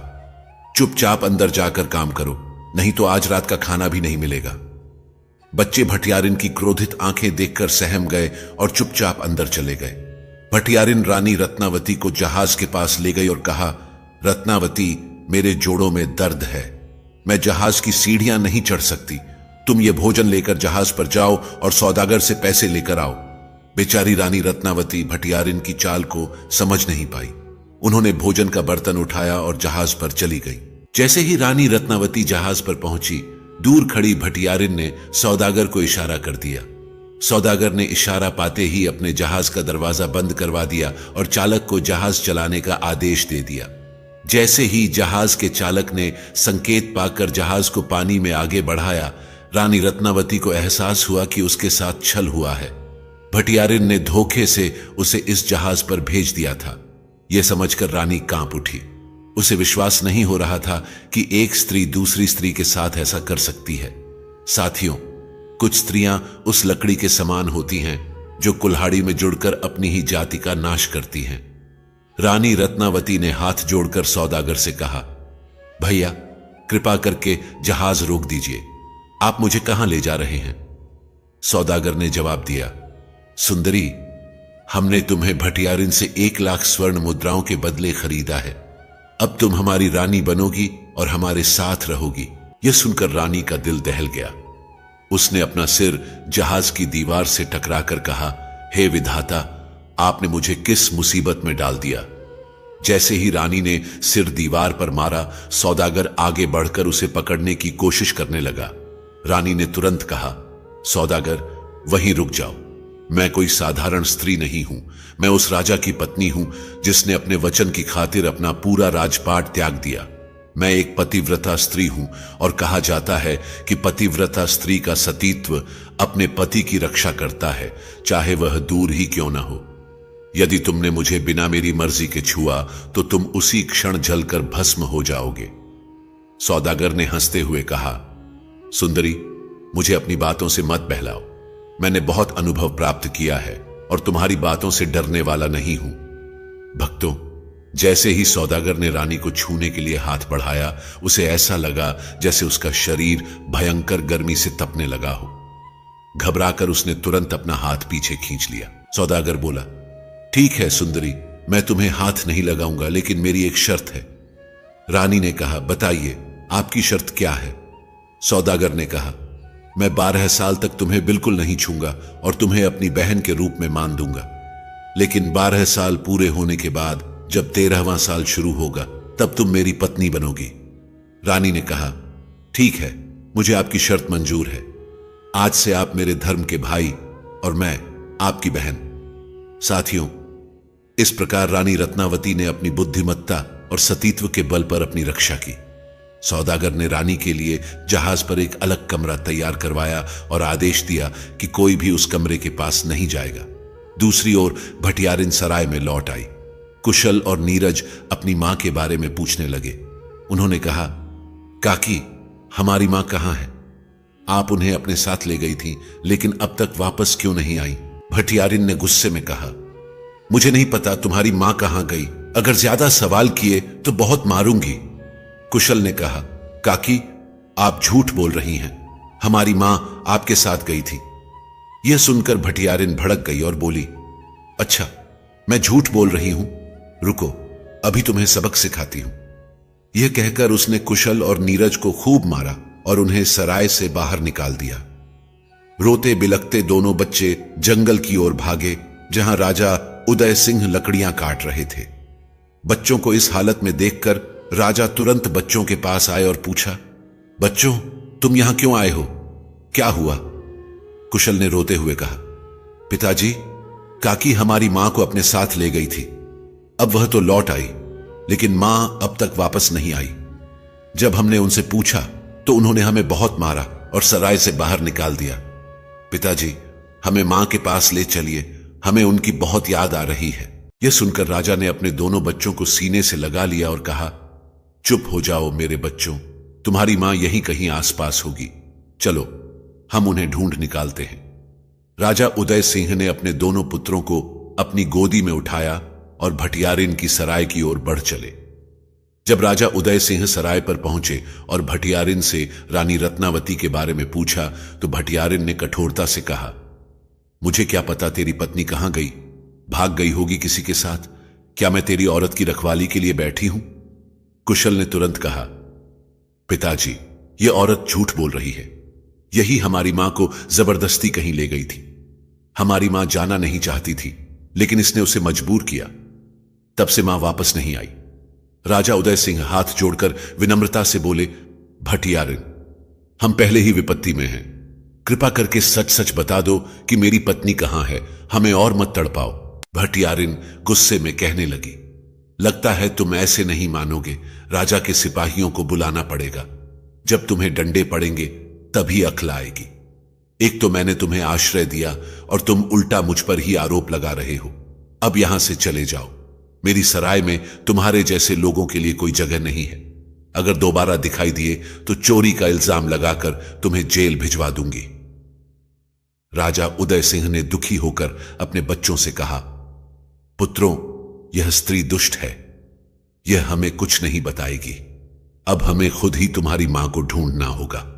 चुपचाप अंदर जाकर काम करो, नहीं तो आज रात का खाना भी नहीं मिलेगा। बच्चे भटियारिन की क्रोधित आंखें देखकर सहम गए और चुपचाप अंदर चले गए। भटियारिन रानी रत्नावती को जहाज के पास ले गई और कहा, रत्नावती, मेरे जोड़ों में दर्द है, मैं जहाज की सीढ़ियां नहीं चढ़ सकती। तुम ये भोजन लेकर जहाज पर जाओ और सौदागर से पैसे लेकर आओ। बेचारी रानी रत्नावती भटियारिन की चाल को समझ नहीं पाई। उन्होंने भोजन का बर्तन उठाया और जहाज पर चली गई। जैसे ही रानी रत्नावती जहाज पर पहुंची, दूर खड़ी भटियारिन ने सौदागर को इशारा कर दिया। सौदागर ने इशारा पाते ही अपने जहाज का दरवाजा बंद करवा दिया और चालक को जहाज चलाने का आदेश दे दिया। जैसे ही जहाज के चालक ने संकेत पाकर जहाज को पानी में आगे बढ़ाया, रानी रत्नावती को एहसास हुआ कि उसके साथ छल हुआ है। भटियारिन ने धोखे से उसे इस जहाज पर भेज दिया था। यह समझकर रानी कांप उठी। उसे विश्वास नहीं हो रहा था कि एक स्त्री दूसरी स्त्री के साथ ऐसा कर सकती है। साथियों, कुछ स्त्रियां उस लकड़ी के समान होती हैं जो कुल्हाड़ी में जुड़कर अपनी ही जाति का नाश करती हैं। रानी रत्नावती ने हाथ जोड़कर सौदागर से कहा, भैया, कृपा करके जहाज रोक दीजिए, आप मुझे कहां ले जा रहे हैं? सौदागर ने जवाब दिया, सुंदरी, हमने तुम्हें भटियारिन से 1,00,000 स्वर्ण मुद्राओं के बदले खरीदा है। अब तुम हमारी रानी बनोगी और हमारे साथ रहोगी। यह सुनकर रानी का दिल दहल गया। उसने अपना सिर जहाज की दीवार से टकराकर कहा, हे विधाता, आपने मुझे किस मुसीबत में डाल दिया। जैसे ही रानी ने सिर दीवार पर मारा, सौदागर आगे बढ़कर उसे पकड़ने की कोशिश करने लगा। रानी ने तुरंत कहा, सौदागर, वहीं रुक जाओ। मैं कोई साधारण स्त्री नहीं हूं, मैं उस राजा की पत्नी हूं जिसने अपने वचन की खातिर अपना पूरा राजपाट त्याग दिया। मैं एक पतिव्रता स्त्री हूं और कहा जाता है कि पतिव्रता स्त्री का सतीत्व अपने पति की रक्षा करता है, चाहे वह दूर ही क्यों ना हो। यदि तुमने मुझे बिना मेरी मर्जी के छुआ तो तुम उसी क्षण जलकर भस्म हो जाओगे। सौदागर ने हंसते हुए कहा, सुंदरी, मुझे अपनी बातों से मत बहलाओ। मैंने बहुत अनुभव प्राप्त किया है और तुम्हारी बातों से डरने वाला नहीं हूं। भक्तों, जैसे ही सौदागर ने रानी को छूने के लिए हाथ बढ़ाया, उसे ऐसा लगा जैसे उसका शरीर भयंकर गर्मी से तपने लगा हो। घबराकर उसने तुरंत अपना हाथ पीछे खींच लिया। सौदागर बोला, ठीक है सुंदरी, मैं तुम्हें हाथ नहीं लगाऊंगा, लेकिन मेरी एक शर्त है। रानी ने कहा, बताइए, आपकी शर्त क्या है? सौदागर ने कहा, मैं 12 साल तक तुम्हें बिल्कुल नहीं छूंगा और तुम्हें अपनी बहन के रूप में मान दूंगा, लेकिन 12 साल पूरे होने के बाद जब 13वां साल शुरू होगा तब तुम मेरी पत्नी बनोगी। रानी ने कहा, ठीक है, मुझे आपकी शर्त मंजूर है। आज से आप मेरे धर्म के भाई और मैं आपकी बहन। साथियों, इस प्रकार रानी रत्नावती ने अपनी बुद्धिमत्ता और सतीत्व के बल पर अपनी रक्षा की। सौदागर ने रानी के लिए जहाज पर एक अलग कमरा तैयार करवाया और आदेश दिया कि कोई भी उस कमरे के पास नहीं जाएगा। दूसरी ओर भटियारिन सराय में लौट आई। कुशल और नीरज अपनी मां के बारे में पूछने लगे। उन्होंने कहा, काकी, हमारी मां कहां है? आप उन्हें अपने साथ ले गई थी, लेकिन अब तक वापस क्यों नहीं आई? भटियारिन ने गुस्से में कहा, मुझे नहीं पता तुम्हारी मां कहां गई। अगर ज्यादा सवाल किए तो बहुत मारूंगी। कुशल ने कहा, काकी, आप झूठ बोल रही हैं। हमारी मां आपके साथ गई थी। यह सुनकर भटियारिन भड़क गई और बोली, अच्छा, मैं झूठ बोल रही हूं? रुको, अभी तुम्हें सबक सिखाती हूं। यह कहकर उसने कुशल और नीरज को खूब मारा और उन्हें सराय से बाहर निकाल दिया। रोते बिलखते दोनों बच्चे जंगल की ओर भागे, जहां राजा उदय सिंह लकड़ियां काट रहे थे। बच्चों को इस हालत में देखकर राजा तुरंत बच्चों के पास आए और पूछा, बच्चों, तुम यहां क्यों आए हो? क्या हुआ? कुशल ने रोते हुए कहा, पिताजी, काकी हमारी मां को अपने साथ ले गई थी। अब वह तो लौट आई, लेकिन मां अब तक वापस नहीं आई। जब हमने उनसे पूछा तो उन्होंने हमें बहुत मारा और सराय से बाहर निकाल दिया। पिताजी, हमें मां के पास ले चलिए, हमें उनकी बहुत याद आ रही है। यह सुनकर राजा ने अपने दोनों बच्चों को सीने से लगा लिया और कहा, चुप हो जाओ मेरे बच्चों, तुम्हारी मां यहीं कहीं आसपास होगी। चलो, हम उन्हें ढूंढ निकालते हैं। राजा उदय सिंह ने अपने दोनों पुत्रों को अपनी गोदी में उठाया और भटियारिन की सराय की ओर बढ़ चले। जब राजा उदय सिंह सराय पर पहुंचे और भटियारिन से रानी रत्नावती के बारे में पूछा तो भटियारिन ने कठोरता से कहा, मुझे क्या पता तेरी पत्नी कहां गई? भाग गई होगी किसी के साथ। क्या मैं तेरी औरत की रखवाली के लिए बैठी हूं? कुशल ने तुरंत कहा, पिताजी, यह औरत झूठ बोल रही है। यही हमारी मां को जबरदस्ती कहीं ले गई थी। हमारी मां जाना नहीं चाहती थी, लेकिन इसने उसे मजबूर किया। तब से मां वापस नहीं आई। राजा उदय सिंह हाथ जोड़कर विनम्रता से बोले, भटियारिन, हम पहले ही विपत्ति में हैं। कृपा करके सच सच बता दो कि मेरी पत्नी कहां है, हमें और मत तड़पाओ। भटियारिन गुस्से में कहने लगी, लगता है तुम ऐसे नहीं मानोगे। राजा के सिपाहियों को बुलाना पड़ेगा। जब तुम्हें डंडे पड़ेंगे तभी अक्ल आएगी। एक तो मैंने तुम्हें आश्रय दिया और तुम उल्टा मुझ पर ही आरोप लगा रहे हो। अब यहां से चले जाओ। मेरी सराय में तुम्हारे जैसे लोगों के लिए कोई जगह नहीं है। अगर दोबारा दिखाई दिए तो चोरी का इल्जाम लगाकर तुम्हें जेल भिजवा दूंगी। राजा उदय सिंह ने दुखी होकर अपने बच्चों से कहा, पुत्रों, यह स्त्री दुष्ट है। यह हमें कुछ नहीं बताएगी। अब हमें खुद ही तुम्हारी मां को ढूंढना होगा।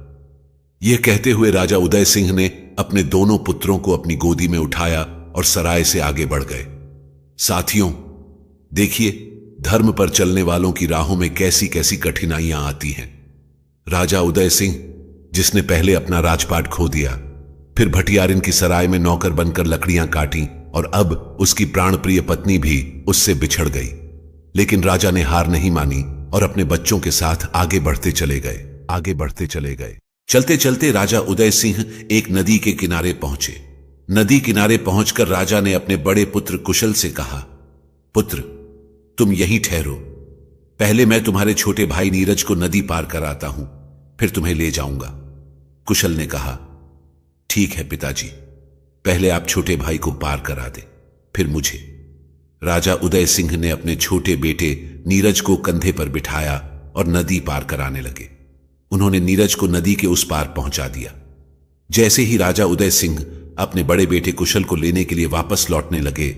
यह कहते हुए राजा उदय सिंह ने अपने दोनों पुत्रों को अपनी गोदी में उठाया और सराय से आगे बढ़ गए। साथियों, देखिए, धर्म पर चलने वालों की राहों में कैसी कैसी कठिनाइयां आती हैं। राजा उदय सिंह, जिसने पहले अपना राजपाट खो दिया, फिर भटियारिन की सराय में नौकर बनकर लकड़ियां काटी और अब उसकी प्राणप्रिय पत्नी भी उससे बिछड़ गई, लेकिन राजा ने हार नहीं मानी और अपने बच्चों के साथ आगे बढ़ते चले गए। चलते चलते राजा उदय सिंह एक नदी के किनारे पहुंचे। नदी किनारे पहुंचकर राजा ने अपने बड़े पुत्र कुशल से कहा, पुत्र, तुम यहीं ठहरो। पहले मैं तुम्हारे छोटे भाई नीरज को नदी पार कराता हूं, फिर तुम्हें ले जाऊंगा। कुशल ने कहा, ठीक है पिताजी, पहले आप छोटे भाई को पार करा दे, फिर मुझे। राजा उदय सिंह ने अपने छोटे बेटे नीरज को कंधे पर बिठाया और नदी पार कराने लगे। उन्होंने नीरज को नदी के उस पार पहुंचा दिया। जैसे ही राजा उदय सिंह अपने बड़े बेटे कुशल को लेने के लिए वापस लौटने लगे,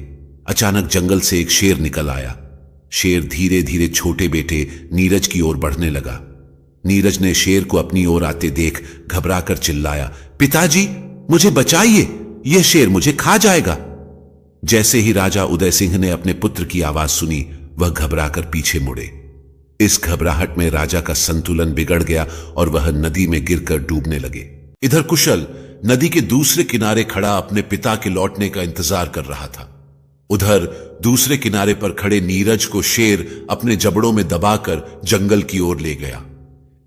अचानक जंगल से एक शेर निकल आया। शेर धीरे धीरे छोटे बेटे नीरज की ओर बढ़ने लगा। नीरज ने शेर को अपनी ओर आते देख घबराकर चिल्लाया, पिताजी, मुझे बचाइए, यह शेर मुझे खा जाएगा। जैसे ही राजा उदय सिंह ने अपने पुत्र की आवाज सुनी, वह घबराकर पीछे मुड़े। इस घबराहट में राजा का संतुलन बिगड़ गया और वह नदी में गिरकर डूबने लगे। इधर कुशल नदी के दूसरे किनारे खड़ा अपने पिता के लौटने का इंतजार कर रहा था। उधर दूसरे किनारे पर खड़े नीरज को शेर अपने जबड़ों में दबाकर जंगल की ओर ले गया।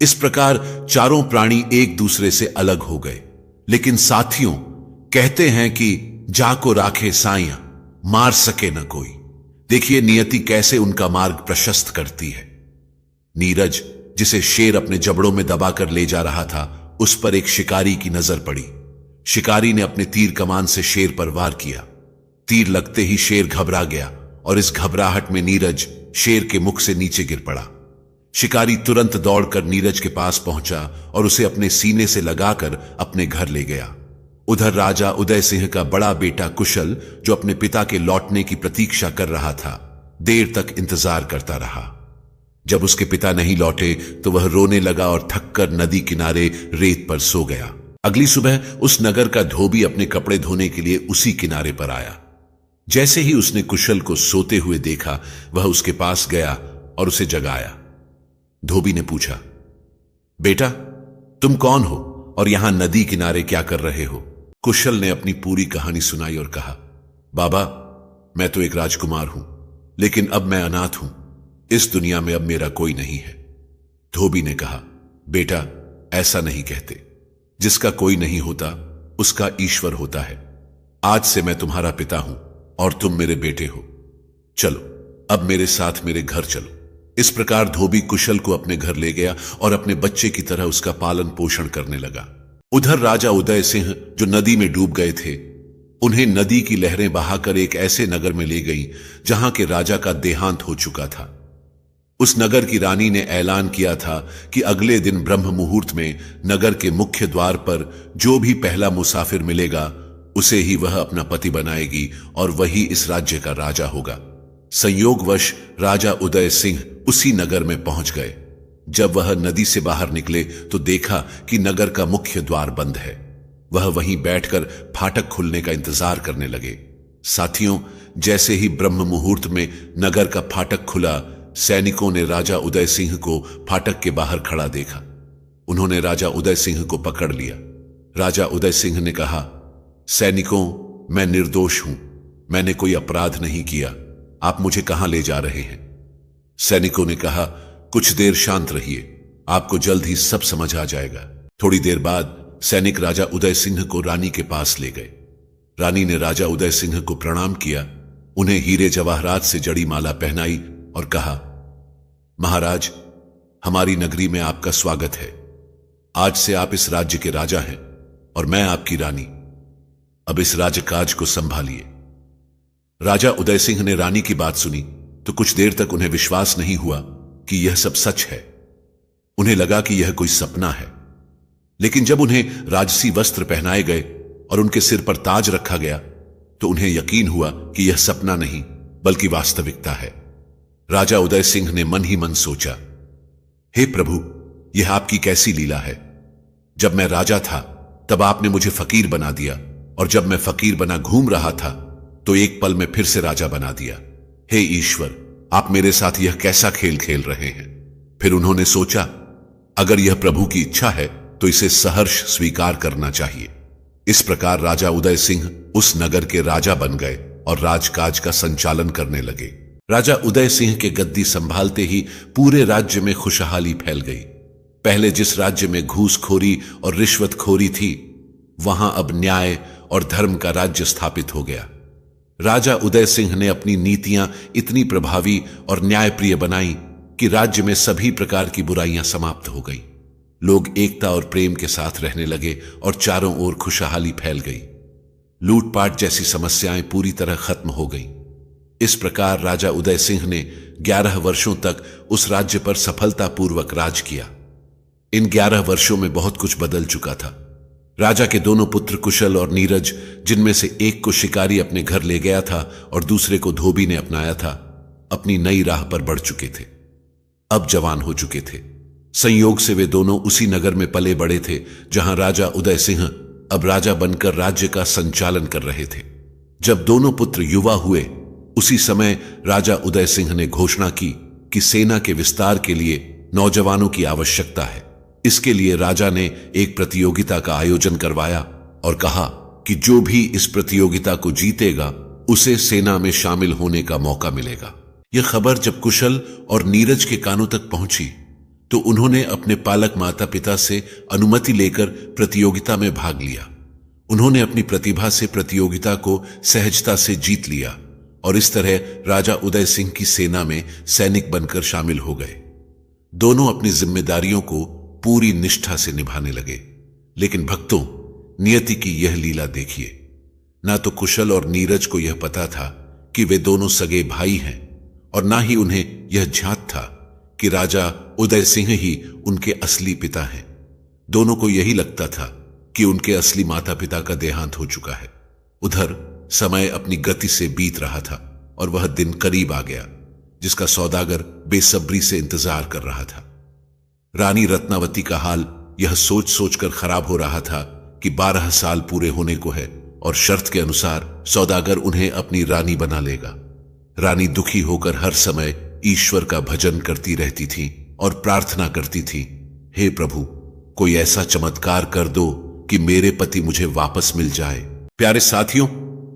इस प्रकार चारों प्राणी एक दूसरे से अलग हो गए। लेकिन साथियों, कहते हैं कि जाको राखे साइयां, मार सके न कोई। देखिए नियति कैसे उनका मार्ग प्रशस्त करती है। नीरज, जिसे शेर अपने जबड़ों में दबाकर ले जा रहा था, उस पर एक शिकारी की नजर पड़ी। शिकारी ने अपने तीर कमान से शेर पर वार किया। तीर लगते ही शेर घबरा गया और इस घबराहट में नीरज शेर के मुख से नीचे गिर पड़ा। शिकारी तुरंत दौड़कर नीरज के पास पहुंचा और उसे अपने सीने से लगाकर अपने घर ले गया। उधर राजा उदय सिंह का बड़ा बेटा कुशल, जो अपने पिता के लौटने की प्रतीक्षा कर रहा था, देर तक इंतजार करता रहा। जब उसके पिता नहीं लौटे तो वह रोने लगा और थककर नदी किनारे रेत पर सो गया। अगली सुबह उस नगर का धोबी अपने कपड़े धोने के लिए उसी किनारे पर आया। जैसे ही उसने कुशल को सोते हुए देखा, वह उसके पास गया और उसे जगाया। धोबी ने पूछा, बेटा, तुम कौन हो और यहां नदी किनारे क्या कर रहे हो? कुशल ने अपनी पूरी कहानी सुनाई और कहा, बाबा, मैं तो एक राजकुमार हूं, लेकिन अब मैं अनाथ हूं। इस दुनिया में अब मेरा कोई नहीं है। धोबी ने कहा, बेटा, ऐसा नहीं कहते। जिसका कोई नहीं होता उसका ईश्वर होता है। आज से मैं तुम्हारा पिता हूं और तुम मेरे बेटे हो। चलो अब मेरे साथ मेरे घर चलो। इस प्रकार धोबी कुशल को अपने घर ले गया और अपने बच्चे की तरह उसका पालन पोषण करने लगा। उधर राजा उदय सिंह, जो नदी में डूब गए थे, उन्हें नदी की लहरें बहाकर एक ऐसे नगर में ले गईं जहां के राजा का देहांत हो चुका था। उस नगर की रानी ने ऐलान किया था कि अगले दिन ब्रह्म मुहूर्त में नगर के मुख्य द्वार पर जो भी पहला मुसाफिर मिलेगा, उसे ही वह अपना पति बनाएगी और वही इस राज्य का राजा होगा। संयोगवश राजा उदय सिंह उसी नगर में पहुंच गए। जब वह नदी से बाहर निकले तो देखा कि नगर का मुख्य द्वार बंद है। वह वहीं बैठकर फाटक खुलने का इंतजार करने लगे। साथियों, जैसे ही ब्रह्म मुहूर्त में नगर का फाटक खुला, सैनिकों ने राजा उदय सिंह को फाटक के बाहर खड़ा देखा। उन्होंने राजा उदय सिंह को पकड़ लिया। राजा उदय सिंह ने कहा, सैनिकों, मैं निर्दोष हूं, मैंने कोई अपराध नहीं किया। आप मुझे कहां ले जा रहे हैं? सैनिकों ने कहा, कुछ देर शांत रहिए, आपको जल्द ही सब समझ आ जाएगा। थोड़ी देर बाद सैनिक राजा उदय सिंह को रानी के पास ले गए। रानी ने राजा उदय सिंह को प्रणाम किया, उन्हें हीरे जवाहरात से जड़ी माला पहनाई और कहा, महाराज, हमारी नगरी में आपका स्वागत है। आज से आप इस राज्य के राजा हैं और मैं आपकी रानी। अब इस राजकाज को संभालिए। राजा उदय सिंह ने रानी की बात सुनी तो कुछ देर तक उन्हें विश्वास नहीं हुआ कि यह सब सच है। उन्हें लगा कि यह कोई सपना है। लेकिन जब उन्हें राजसी वस्त्र पहनाए गए और उनके सिर पर ताज रखा गया तो उन्हें यकीन हुआ कि यह सपना नहीं बल्कि वास्तविकता है। राजा उदय सिंह ने मन ही मन सोचा, हे प्रभु, यह आपकी कैसी लीला है। जब मैं राजा था तब आपने मुझे फकीर बना दिया और जब मैं फकीर बना घूम रहा था तो एक पल में फिर से राजा बना दिया। हे ईश्वर, आप मेरे साथ यह कैसा खेल खेल रहे हैं। फिर उन्होंने सोचा, अगर यह प्रभु की इच्छा है तो इसे सहर्ष स्वीकार करना चाहिए। इस प्रकार राजा उदय सिंह उस नगर के राजा बन गए और राजकाज का संचालन करने लगे। राजा उदय सिंह के गद्दी संभालते ही पूरे राज्य में खुशहाली फैल गई। पहले जिस राज्य में घूसखोरी और रिश्वतखोरी थी, वहां अब न्याय और धर्म का राज्य स्थापित हो गया। राजा उदय सिंह ने अपनी नीतियां इतनी प्रभावी और न्यायप्रिय बनाई कि राज्य में सभी प्रकार की बुराइयां समाप्त हो गई। लोग एकता और प्रेम के साथ रहने लगे और चारों ओर खुशहाली फैल गई। लूटपाट जैसी समस्याएं पूरी तरह खत्म हो गईं। इस प्रकार राजा उदय सिंह ने 11 वर्षों तक उस राज्य पर सफलतापूर्वक राज किया। इन 11 वर्षों में बहुत कुछ बदल चुका था। राजा के दोनों पुत्र कुशल और नीरज, जिनमें से एक को शिकारी अपने घर ले गया था और दूसरे को धोबी ने अपनाया था, अपनी नई राह पर बढ़ चुके थे। अब जवान हो चुके थे। संयोग से वे दोनों उसी नगर में पले बड़े थे जहां राजा उदय सिंह अब राजा बनकर राज्य का संचालन कर रहे थे। जब दोनों पुत्र युवा हुए, उसी समय राजा उदय सिंह ने घोषणा की कि सेना के विस्तार के लिए नौजवानों की आवश्यकता है। इसके लिए राजा ने एक प्रतियोगिता का आयोजन करवाया और कहा कि जो भी इस प्रतियोगिता को जीतेगा उसे सेना में शामिल होने का मौका मिलेगा। यह खबर जब कुशल और नीरज के कानों तक पहुंची तो उन्होंने अपने पालक माता पिता से अनुमति लेकर प्रतियोगिता में भाग लिया। उन्होंने अपनी प्रतिभा से प्रतियोगिता को सहजता से जीत लिया और इस तरह राजा उदय सिंह की सेना में सैनिक बनकर शामिल हो गए। दोनों अपनी जिम्मेदारियों को पूरी निष्ठा से निभाने लगे। लेकिन भक्तों, नियति की यह लीला देखिए। ना तो कुशल और नीरज को यह पता था कि वे दोनों सगे भाई हैं और ना ही उन्हें यह ज्ञात था कि राजा उदय सिंह ही उनके असली पिता हैं। दोनों को यही लगता था कि उनके असली माता पिता का देहांत हो चुका है। उधर समय अपनी गति से बीत रहा था और वह दिन करीब आ गया जिसका सौदागर बेसब्री से इंतजार कर रहा था। रानी रत्नावती का हाल यह सोच सोचकर खराब हो रहा था कि 12 साल पूरे होने को है और शर्त के अनुसार सौदागर उन्हें अपनी रानी बना लेगा। रानी दुखी होकर हर समय ईश्वर का भजन करती रहती थी और प्रार्थना करती थी, हे प्रभु, कोई ऐसा चमत्कार कर दो कि मेरे पति मुझे वापस मिल जाए। प्यारे साथियों,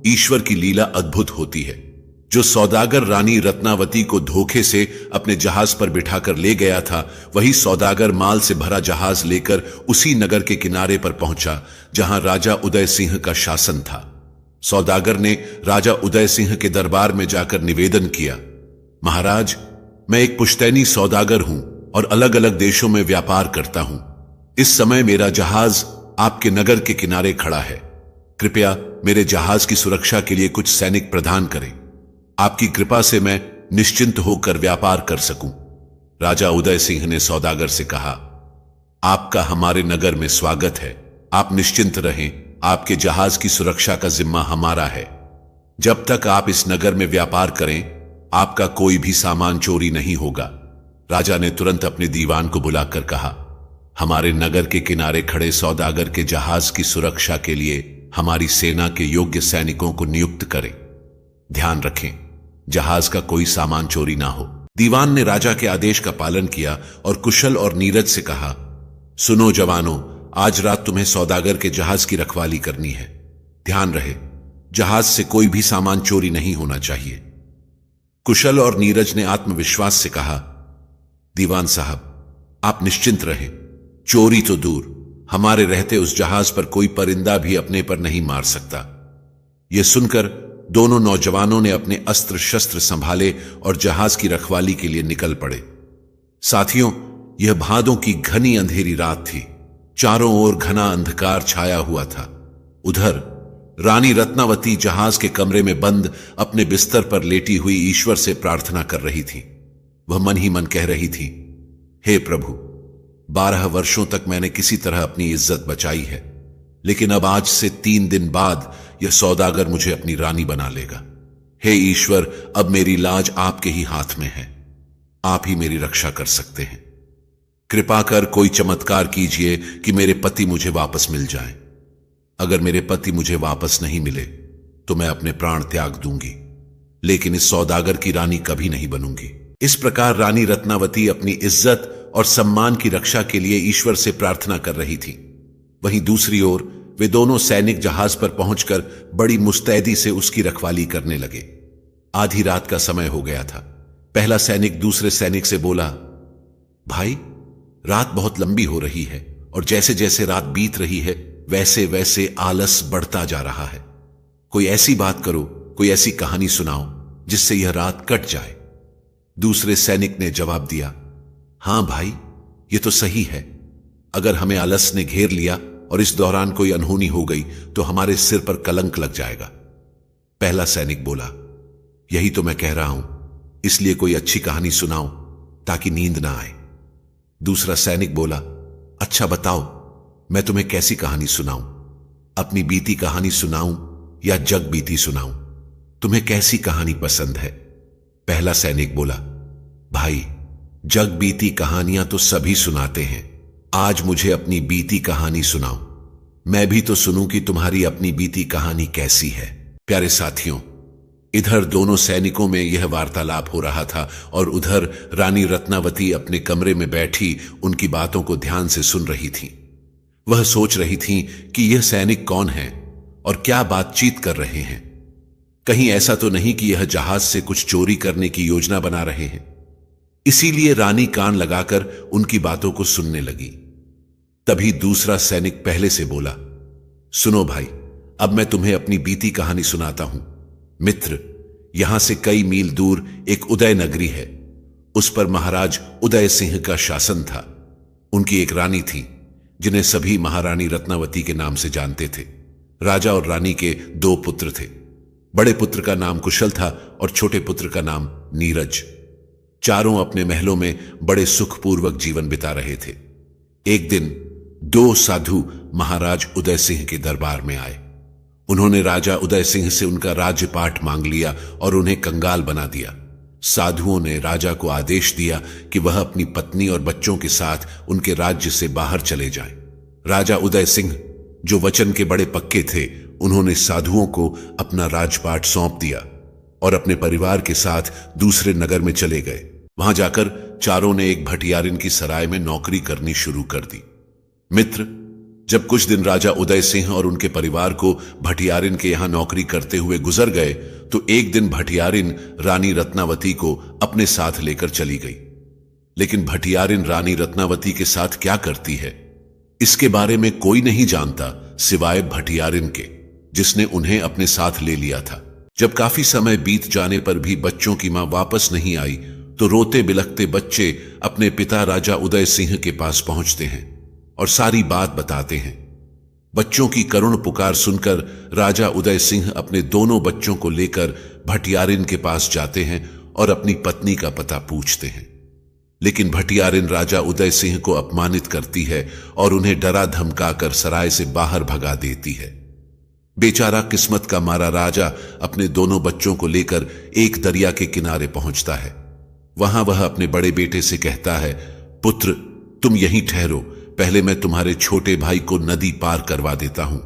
ईश्वर की लीला अद्भुत होती है। जो सौदागर रानी रत्नावती को धोखे से अपने जहाज पर बिठाकर ले गया था, वही सौदागर माल से भरा जहाज लेकर उसी नगर के किनारे पर पहुंचा जहां राजा उदय सिंह का शासन था। सौदागर ने राजा उदय सिंह के दरबार में जाकर निवेदन किया, महाराज, मैं एक पुश्तैनी सौदागर हूं और अलग अलग देशों में व्यापार करता हूं। इस समय मेरा जहाज आपके नगर के किनारे खड़ा है। कृपया मेरे जहाज की सुरक्षा के लिए कुछ सैनिक प्रदान करें। आपकी कृपा से मैं निश्चिंत होकर व्यापार कर सकूं। राजा उदय सिंह ने सौदागर से कहा, आपका हमारे नगर में स्वागत है। आप निश्चिंत रहें, आपके जहाज की सुरक्षा का जिम्मा हमारा है। जब तक आप इस नगर में व्यापार करें, आपका कोई भी सामान चोरी नहीं होगा। राजा ने तुरंत अपने दीवान को बुलाकर कहा, हमारे नगर के किनारे खड़े सौदागर के जहाज की सुरक्षा के लिए हमारी सेना के योग्य सैनिकों को नियुक्त करें। ध्यान रखें, जहाज का कोई सामान चोरी ना हो। दीवान ने राजा के आदेश का पालन किया और कुशल और नीरज से कहा, सुनो जवानों, आज रात तुम्हें सौदागर के जहाज की रखवाली करनी है। ध्यान रहे, जहाज से कोई भी सामान चोरी नहीं होना चाहिए। कुशल और नीरज ने आत्मविश्वास से कहा, दीवान साहब, आप निश्चिंत रहें। चोरी तो दूर, हमारे रहते उस जहाज पर कोई परिंदा भी अपने पर नहीं मार सकता। यह सुनकर दोनों नौजवानों ने अपने अस्त्र शस्त्र संभाले और जहाज की रखवाली के लिए निकल पड़े। साथियों, यह भादों की घनी अंधेरी रात थी। चारों ओर घना अंधकार छाया हुआ था। उधर रानी रत्नावती जहाज के कमरे में बंद अपने बिस्तर पर लेटी हुई ईश्वर से प्रार्थना कर रही थी। वह मन ही मन कह रही थी, हे प्रभु, 12 वर्षों तक मैंने किसी तरह अपनी इज्जत बचाई है, लेकिन अब आज से 3 दिन बाद यह सौदागर मुझे अपनी रानी बना लेगा। हे ईश्वर, अब मेरी लाज आपके ही हाथ में है। आप ही मेरी रक्षा कर सकते हैं। कृपा कर कोई चमत्कार कीजिए कि मेरे पति मुझे वापस मिल जाएं। अगर मेरे पति मुझे वापस नहीं मिले तो मैं अपने प्राण त्याग दूंगी, लेकिन इस सौदागर की रानी कभी नहीं बनूंगी। इस प्रकार रानी रत्नावती अपनी इज्जत और सम्मान की रक्षा के लिए ईश्वर से प्रार्थना कर रही थी। वहीं दूसरी ओर वे दोनों सैनिक जहाज पर पहुंचकर बड़ी मुस्तैदी से उसकी रखवाली करने लगे। आधी रात का समय हो गया था। पहला सैनिक दूसरे सैनिक से बोला, भाई, रात बहुत लंबी हो रही है और जैसे जैसे रात बीत रही है वैसे वैसे आलस बढ़ता जा रहा है। कोई ऐसी बात करो, कोई ऐसी कहानी सुनाओ जिससे यह रात कट जाए। दूसरे सैनिक ने जवाब दिया, हां भाई, यह तो सही है। अगर हमें आलस ने घेर लिया और इस दौरान कोई अनहोनी हो गई तो हमारे सिर पर कलंक लग जाएगा। पहला सैनिक बोला, यही तो मैं कह रहा हूं, इसलिए कोई अच्छी कहानी सुनाओ ताकि नींद ना आए। दूसरा सैनिक बोला, अच्छा बताओ, मैं तुम्हें कैसी कहानी सुनाऊं? अपनी बीती कहानी सुनाऊं या जग बीती सुनाऊं? तुम्हें कैसी कहानी पसंद है? पहला सैनिक बोला, भाई, जग बीती कहानियां तो सभी सुनाते हैं, आज मुझे अपनी बीती कहानी सुनाओ। मैं भी तो सुनूं कि तुम्हारी अपनी बीती कहानी कैसी है। प्यारे साथियों, इधर दोनों सैनिकों में यह वार्तालाप हो रहा था और उधर रानी रत्नावती अपने कमरे में बैठी उनकी बातों को ध्यान से सुन रही थी। वह सोच रही थी कि यह सैनिक कौन है और क्या बातचीत कर रहे हैं। कहीं ऐसा तो नहीं कि यह जहाज से कुछ चोरी करने की योजना बना रहे हैं। इसीलिए रानी कान लगाकर उनकी बातों को सुनने लगी। तभी दूसरा सैनिक पहले से बोला, सुनो भाई, अब मैं तुम्हें अपनी बीती कहानी सुनाता हूं। मित्र, यहां से कई मील दूर एक उदय नगरी है। उस पर महाराज उदय सिंह का शासन था। उनकी एक रानी थी जिन्हें सभी महारानी रत्नावती के नाम से जानते थे। राजा और रानी के 2 पुत्र थे। बड़े पुत्र का नाम कुशल था और छोटे पुत्र का नाम नीरज। चारों अपने महलों में बड़े सुखपूर्वक जीवन बिता रहे थे। एक दिन 2 साधु महाराज उदय सिंह के दरबार में आए। उन्होंने राजा उदय सिंह से उनका राज्यपाठ मांग लिया और उन्हें कंगाल बना दिया। साधुओं ने राजा को आदेश दिया कि वह अपनी पत्नी और बच्चों के साथ उनके राज्य से बाहर चले जाएं। राजा उदय सिंह, जो वचन के बड़े पक्के थे, उन्होंने साधुओं को अपना राजपाट सौंप दिया और अपने परिवार के साथ दूसरे नगर में चले गए। वहां जाकर चारों ने एक भटियारिन की सराय में नौकरी करनी शुरू कर दी। मित्र, जब कुछ दिन राजा उदय सिंह और उनके परिवार को भटियारिन के यहां नौकरी करते हुए गुजर गए तो एक दिन भटियारिन रानी रत्नावती को अपने साथ लेकर चली गई। लेकिन भटियारिन रानी रत्नावती के साथ क्या करती है, इसके बारे में कोई नहीं जानता सिवाय भटियारिन के, जिसने उन्हें अपने साथ ले लिया था। जब काफी समय बीत जाने पर भी बच्चों की मां वापस नहीं आई तो रोते बिलखते बच्चे अपने पिता राजा उदय सिंह के पास पहुंचते हैं और सारी बात बताते हैं। बच्चों की करुण पुकार सुनकर राजा उदय सिंह अपने दोनों बच्चों को लेकर भटियारिन के पास जाते हैं और अपनी पत्नी का पता पूछते हैं। लेकिन भटियारिन राजा उदय सिंह को अपमानित करती है और उन्हें डरा धमकाकर सराय से बाहर भगा देती है। बेचारा किस्मत का मारा राजा अपने दोनों बच्चों को लेकर एक दरिया के किनारे पहुंचता है। वहां वह अपने बड़े बेटे से कहता है, पुत्र, तुम यहीं ठहरो, पहले मैं तुम्हारे छोटे भाई को नदी पार करवा देता हूं।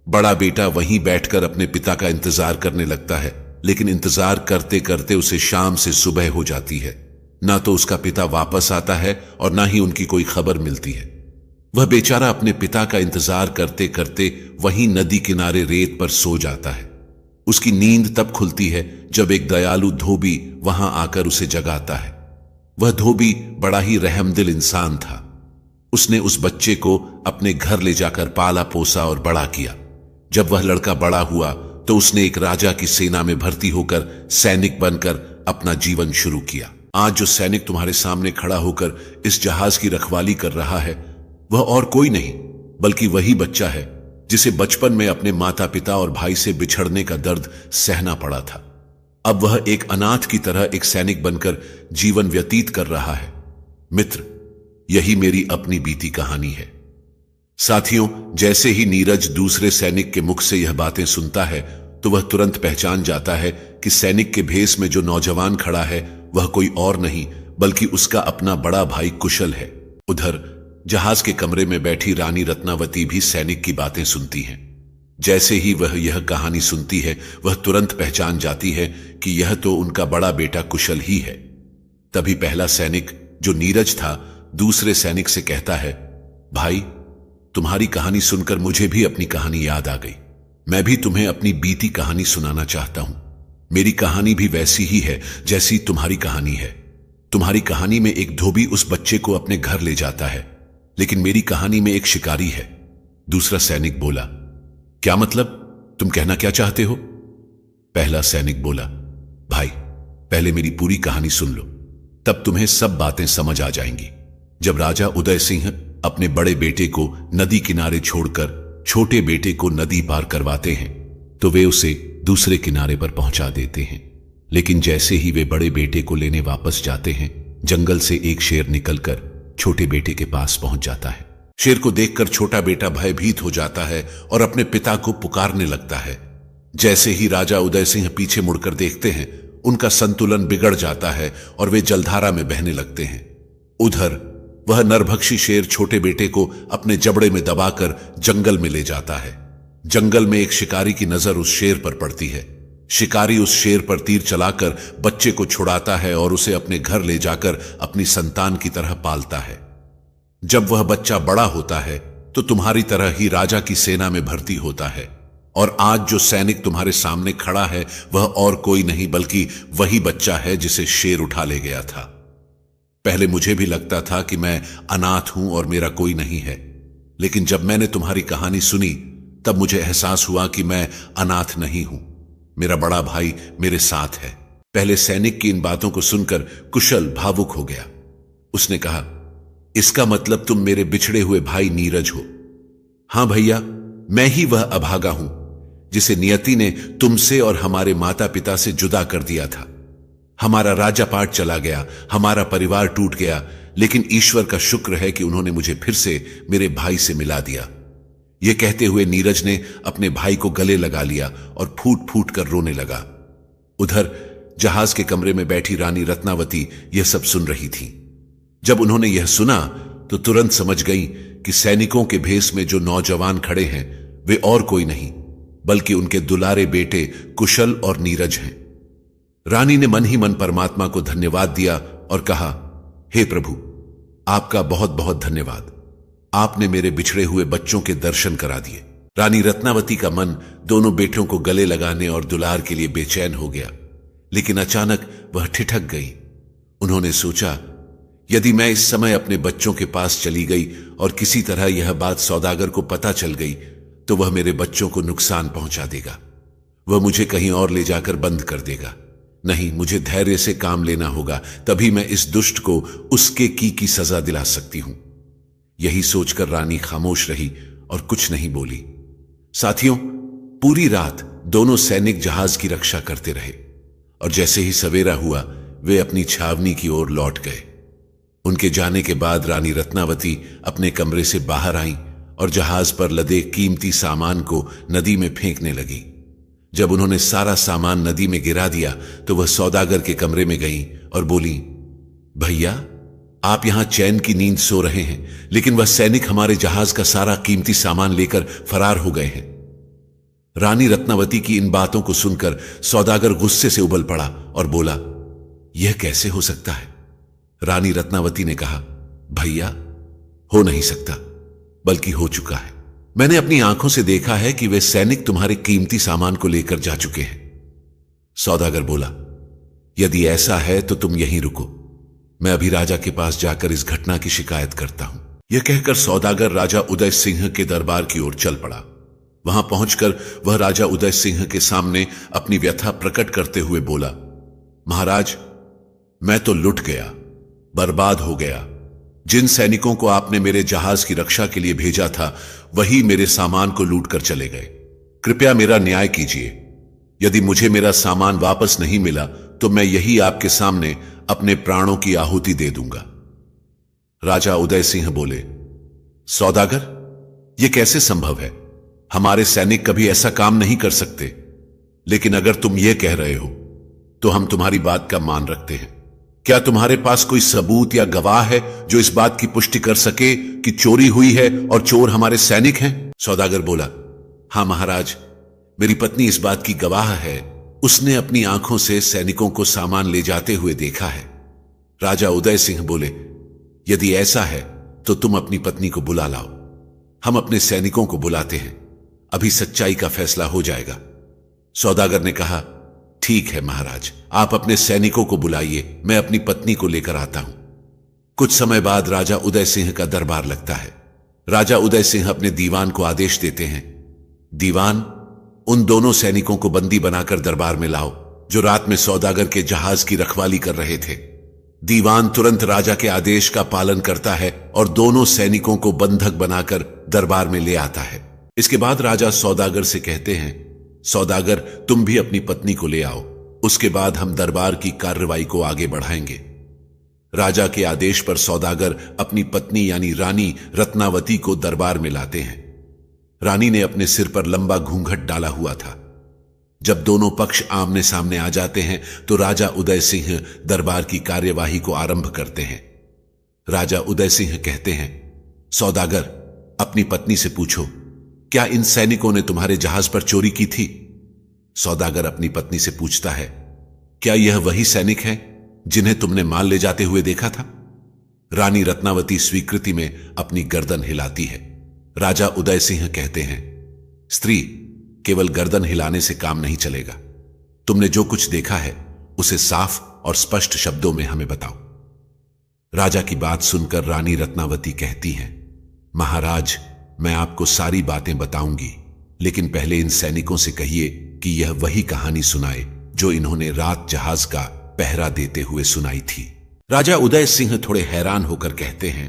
बड़ा बेटा वहीं बैठकर अपने पिता का इंतजार करने लगता है, लेकिन इंतजार करते करते उसे शाम से सुबह हो जाती है। ना तो उसका पिता वापस आता है और ना ही उनकी कोई खबर मिलती है। वह बेचारा अपने पिता का इंतजार करते करते वहीं नदी किनारे रेत पर सो जाता है। उसकी नींद तब खुलती है जब एक दयालु धोबी वहां आकर उसे जगाता है। वह धोबी बड़ा ही रहमदिल इंसान था। उसने उस बच्चे को अपने घर ले जाकर पाला पोसा और बड़ा किया। जब वह लड़का बड़ा हुआ तो उसने एक राजा की सेना में भर्ती होकर सैनिक बनकर अपना जीवन शुरू किया। आज जो सैनिक तुम्हारे सामने खड़ा होकर इस जहाज की रखवाली कर रहा है, वह और कोई नहीं बल्कि वही बच्चा है जिसे बचपन में अपने माता पिता और भाई से बिछड़ने का दर्द सहना पड़ा था। अब वह एक अनाथ की तरह एक सैनिक बनकर जीवन व्यतीत कर रहा है। मित्र, यही मेरी अपनी बीती कहानी है। साथियों, जैसे ही नीरज दूसरे सैनिक के मुख से यह बातें सुनता है तो वह तुरंत पहचान जाता है कि सैनिक के भेष में जो नौजवान खड़ा है वह कोई और नहीं बल्कि उसका अपना बड़ा भाई कुशल है। उधर जहाज के कमरे में बैठी रानी रत्नावती भी सैनिक की बातें सुनती हैं। जैसे ही वह यह कहानी सुनती है वह तुरंत पहचान जाती है कि यह तो उनका बड़ा बेटा कुशल ही है। तभी पहला सैनिक, जो नीरज था, दूसरे सैनिक से कहता है, भाई, तुम्हारी कहानी सुनकर मुझे भी अपनी कहानी याद आ गई। मैं भी तुम्हें अपनी बीती कहानी सुनाना चाहता हूं। मेरी कहानी भी वैसी ही है जैसी तुम्हारी कहानी है। तुम्हारी कहानी में एक धोबी उस बच्चे को अपने घर ले जाता है, लेकिन मेरी कहानी में एक शिकारी है। दूसरा सैनिक बोला, क्या मतलब? तुम कहना क्या चाहते हो? पहला सैनिक बोला, भाई, पहले मेरी पूरी कहानी सुन लो, तब तुम्हें सब बातें समझ आ जाएंगी। जब राजा उदय सिंह अपने बड़े बेटे को नदी किनारे छोड़कर छोटे बेटे को नदी पार करवाते हैं तो वे उसे दूसरे किनारे पर पहुंचा देते हैं। लेकिन जैसे ही वे बड़े बेटे को लेने वापस जाते हैं, जंगल से एक शेर निकलकर छोटे बेटे के पास पहुंच जाता है। शेर को देखकर छोटा बेटा भयभीत हो जाता है और अपने पिता को पुकारने लगता है। जैसे ही राजा उदय सिंह पीछे मुड़कर देखते हैं, उनका संतुलन बिगड़ जाता है और वे जलधारा में बहने लगते हैं। उधर वह नरभक्षी शेर छोटे बेटे को अपने जबड़े में दबाकर जंगल में ले जाता है। जंगल में एक शिकारी की नजर उस शेर पर पड़ती है। शिकारी उस शेर पर तीर चलाकर बच्चे को छुड़ाता है और उसे अपने घर ले जाकर अपनी संतान की तरह पालता है। जब वह बच्चा बड़ा होता है तो तुम्हारी तरह ही राजा की सेना में भर्ती होता है। और आज जो सैनिक तुम्हारे सामने खड़ा है वह और कोई नहीं बल्कि वही बच्चा है जिसे शेर उठा ले गया था। पहले मुझे भी लगता था कि मैं अनाथ हूं और मेरा कोई नहीं है, लेकिन जब मैंने तुम्हारी कहानी सुनी तब मुझे एहसास हुआ कि मैं अनाथ नहीं हूं, मेरा बड़ा भाई मेरे साथ है। पहले सैनिक की इन बातों को सुनकर कुशल भावुक हो गया। उसने कहा, इसका मतलब तुम मेरे बिछड़े हुए भाई नीरज हो। हां भैया, मैं ही वह अभागा हूं जिसे नियति ने तुमसे और हमारे माता पिता से जुदा कर दिया था। हमारा राजापाट चला गया, हमारा परिवार टूट गया, लेकिन ईश्वर का शुक्र है कि उन्होंने मुझे फिर से मेरे भाई से मिला दिया। यह कहते हुए नीरज ने अपने भाई को गले लगा लिया और फूट फूट कर रोने लगा। उधर जहाज के कमरे में बैठी रानी रत्नावती यह सब सुन रही थी। जब उन्होंने यह सुना तो तुरंत समझ गई कि सैनिकों के भेष में जो नौजवान खड़े हैं वे और कोई नहीं बल्कि उनके दुलारे बेटे कुशल और नीरज हैं। रानी ने मन ही मन परमात्मा को धन्यवाद दिया और कहा, हे प्रभु, आपका बहुत बहुत धन्यवाद। आपने मेरे बिछड़े हुए बच्चों के दर्शन करा दिए। रानी रत्नावती का मन दोनों बेटों को गले लगाने और दुलार के लिए बेचैन हो गया, लेकिन अचानक वह ठिठक गई। उन्होंने सोचा, यदि मैं इस समय अपने बच्चों के पास चली गई और किसी तरह यह बात सौदागर को पता चल गई तो वह मेरे बच्चों को नुकसान पहुंचा देगा। वह मुझे कहीं और ले जाकर बंद कर देगा। नहीं, मुझे धैर्य से काम लेना होगा, तभी मैं इस दुष्ट को उसके की सजा दिला सकती हूं। यही सोचकर रानी खामोश रही और कुछ नहीं बोली। साथियों, पूरी रात दोनों सैनिक जहाज की रक्षा करते रहे और जैसे ही सवेरा हुआ वे अपनी छावनी की ओर लौट गए। उनके जाने के बाद रानी रत्नावती अपने कमरे से बाहर आईं और जहाज पर लदे कीमती सामान को नदी में फेंकने लगी। जब उन्होंने सारा सामान नदी में गिरा दिया तो वह सौदागर के कमरे में गईं और बोली, भैया, आप यहां चैन की नींद सो रहे हैं, लेकिन वह सैनिक हमारे जहाज का सारा कीमती सामान लेकर फरार हो गए हैं। रानी रत्नावती की इन बातों को सुनकर सौदागर गुस्से से उबल पड़ा और बोला, यह कैसे हो सकता है? रानी रत्नावती ने कहा, भैया, हो नहीं सकता, बल्कि हो चुका है। मैंने अपनी आंखों से देखा है कि वे सैनिक तुम्हारे कीमती सामान को लेकर जा चुके हैं। सौदागर बोला, यदि ऐसा है तो तुम यहीं रुको, मैं अभी राजा के पास जाकर इस घटना की शिकायत करता हूं। यह कहकर सौदागर राजा उदय सिंह के दरबार की ओर चल पड़ा। वहां पहुंचकर वह राजा उदय सिंह के सामने अपनी व्यथा प्रकट करते हुए बोला, महाराज, मैं तो लुट गया, बर्बाद हो गया। जिन सैनिकों को आपने मेरे जहाज की रक्षा के लिए भेजा था वही मेरे सामान को लूट कर चले गए। कृपया मेरा न्याय कीजिए। यदि मुझे मेरा सामान वापस नहीं मिला तो मैं यही आपके सामने अपने प्राणों की आहुति दे दूंगा। राजा उदय सिंह बोले, सौदागर, यह कैसे संभव है? हमारे सैनिक कभी ऐसा काम नहीं कर सकते, लेकिन अगर तुम यह कह रहे हो तो हम तुम्हारी बात का मान रखते हैं। क्या तुम्हारे पास कोई सबूत या गवाह है जो इस बात की पुष्टि कर सके कि चोरी हुई है और चोर हमारे सैनिक हैं? सौदागर बोला, हां महाराज, मेरी पत्नी इस बात की गवाह है। उसने अपनी आंखों से सैनिकों को सामान ले जाते हुए देखा है। राजा उदय सिंह बोले, यदि ऐसा है तो तुम अपनी पत्नी को बुला लाओ। हम अपने सैनिकों को बुलाते हैं, अभी सच्चाई का फैसला हो जाएगा। सौदागर ने कहा, ठीक है महाराज, आप अपने सैनिकों को बुलाइए, मैं अपनी पत्नी को लेकर आता हूं। कुछ समय बाद राजा उदय सिंह का दरबार लगता है। राजा उदय सिंह अपने दीवान को आदेश देते हैं, दीवान, उन दोनों सैनिकों को बंदी बनाकर दरबार में लाओ जो रात में सौदागर के जहाज की रखवाली कर रहे थे। दीवान तुरंत राजा के आदेश का पालन करता है और दोनों सैनिकों को बंधक बनाकर दरबार में ले आता है। इसके बाद राजा सौदागर से कहते हैं, सौदागर, तुम भी अपनी पत्नी को ले आओ, उसके बाद हम दरबार की कार्रवाई को आगे बढ़ाएंगे। राजा के आदेश पर सौदागर अपनी पत्नी यानी रानी रत्नावती को दरबार में लाते हैं। रानी ने अपने सिर पर लंबा घूंघट डाला हुआ था। जब दोनों पक्ष आमने सामने आ जाते हैं तो राजा उदय सिंह दरबार की कार्यवाही को आरंभ करते हैं। राजा उदय सिंह कहते हैं, सौदागर, अपनी पत्नी से पूछो, क्या इन सैनिकों ने तुम्हारे जहाज पर चोरी की थी? सौदागर अपनी पत्नी से पूछता है, क्या यह वही सैनिक हैं जिन्हें तुमने माल ले जाते हुए देखा था? रानी रत्नावती स्वीकृति में अपनी गर्दन हिलाती है। राजा उदय सिंह कहते हैं, स्त्री, केवल गर्दन हिलाने से काम नहीं चलेगा। तुमने जो कुछ देखा है उसे साफ और स्पष्ट शब्दों में हमें बताओ। राजा की बात सुनकर रानी रत्नावती कहती हैं, महाराज, मैं आपको सारी बातें बताऊंगी, लेकिन पहले इन सैनिकों से कहिए कि यह वही कहानी सुनाए जो इन्होंने रात जहाज का पहरा देते हुए सुनाई थी। राजा उदय सिंह थोड़े हैरान होकर कहते हैं,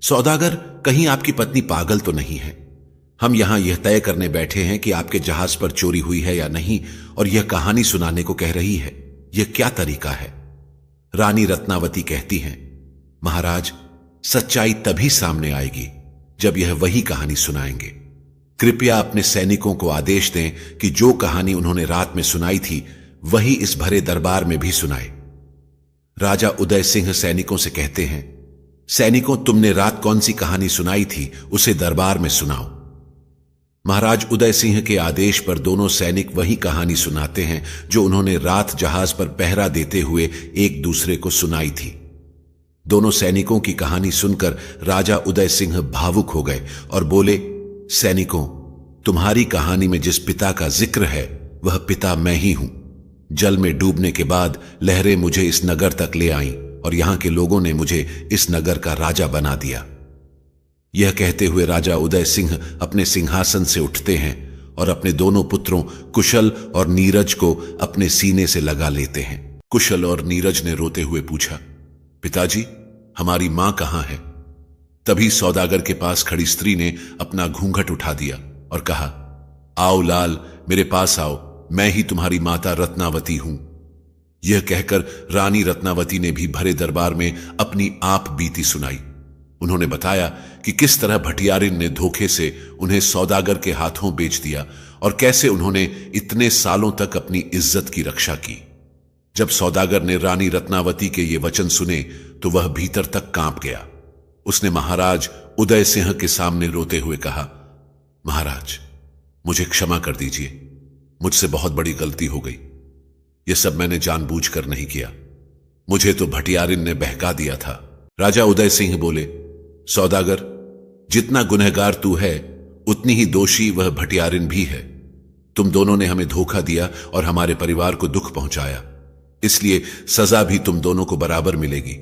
सौदागर, कहीं आपकी पत्नी पागल तो नहीं है? हम यहां यह तय करने बैठे हैं कि आपके जहाज पर चोरी हुई है या नहीं, और यह कहानी सुनाने को कह रही है। यह क्या तरीका है? रानी रत्नावती कहती हैं, महाराज, सच्चाई तभी सामने आएगी जब यह वही कहानी सुनाएंगे। कृपया अपने सैनिकों को आदेश दें कि जो कहानी उन्होंने रात में सुनाई थी वही इस भरे दरबार में भी सुनाए। राजा उदय सिंह सैनिकों से कहते हैं, सैनिकों, तुमने रात कौन सी कहानी सुनाई थी उसे दरबार में सुनाओ। महाराज उदय सिंह के आदेश पर दोनों सैनिक वही कहानी सुनाते हैं जो उन्होंने रात जहाज पर पहरा देते हुए एक दूसरे को सुनाई थी। दोनों सैनिकों की कहानी सुनकर राजा उदय सिंह भावुक हो गए और बोले, सैनिकों, तुम्हारी कहानी में जिस पिता का जिक्र है वह पिता मैं ही हूं। जल में डूबने के बाद लहरें मुझे इस नगर तक ले आईं और यहां के लोगों ने मुझे इस नगर का राजा बना दिया। यह कहते हुए राजा उदय सिंह अपने सिंहासन से उठते हैं और अपने दोनों पुत्रों कुशल और नीरज को अपने सीने से लगा लेते हैं। कुशल और नीरज ने रोते हुए पूछा, पिताजी, हमारी मां कहां है? तभी सौदागर के पास खड़ी स्त्री ने अपना घूंघट उठा दिया और कहा, आओ लाल, मेरे पास आओ, मैं ही तुम्हारी माता रत्नावती हूं। यह कहकर रानी रत्नावती ने भी भरे दरबार में अपनी आप बीती सुनाई। उन्होंने बताया कि किस तरह भटियारिन ने धोखे से उन्हें सौदागर के हाथों बेच दिया और कैसे उन्होंने इतने सालों तक अपनी इज्जत की रक्षा की। जब सौदागर ने रानी रत्नावती के ये वचन सुने तो वह भीतर तक कांप गया। उसने महाराज उदय सिंह के सामने रोते हुए कहा, महाराज, मुझे क्षमा कर दीजिए, मुझसे बहुत बड़ी गलती हो गई। यह सब मैंने जानबूझकर नहीं किया, मुझे तो भटियारिन ने बहका दिया था। राजा उदय सिंह बोले, सौदागर, जितना गुनहगार तू है उतनी ही दोषी वह भटियारिन भी है। तुम दोनों ने हमें धोखा दिया और हमारे परिवार को दुख पहुंचाया, इसलिए सजा भी तुम दोनों को बराबर मिलेगी।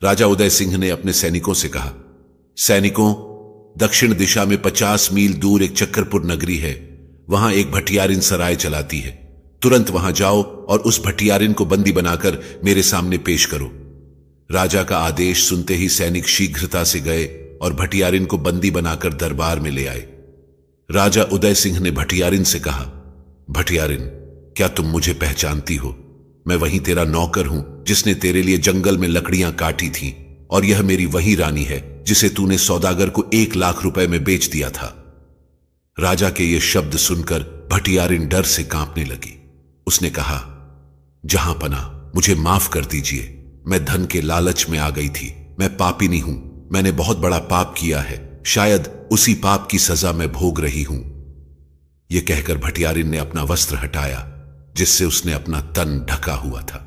राजा उदय सिंह ने अपने सैनिकों से कहा, सैनिकों, दक्षिण दिशा में 50 मील दूर एक चक्रपुर नगरी है, वहां एक भटियारिन सराय चलाती है। तुरंत वहां जाओ और उस भटियारिन को बंदी बनाकर मेरे सामने पेश करो। राजा का आदेश सुनते ही सैनिक शीघ्रता से गए और भटियारिन को बंदी बनाकर दरबार में ले आए। राजा उदय सिंह ने भटियारिन से कहा, भटियारिन, क्या तुम मुझे पहचानती हो? मैं वही तेरा नौकर हूं जिसने तेरे लिए जंगल में लकड़ियां काटी थीं, और यह मेरी वही रानी है जिसे तूने सौदागर को 1 लाख रुपए में बेच दिया था। राजा के ये शब्द सुनकर भटियारिन डर से कांपने लगी। उसने कहा, जहांपना, मुझे माफ कर दीजिए, मैं धन के लालच में आ गई थी। मैं पापिनी हूं, मैंने बहुत बड़ा पाप किया है, शायद उसी पाप की सजा मैं भोग रही हूं। यह कहकर भटियारिन ने अपना वस्त्र हटाया जिससे उसने अपना तन ढका हुआ था।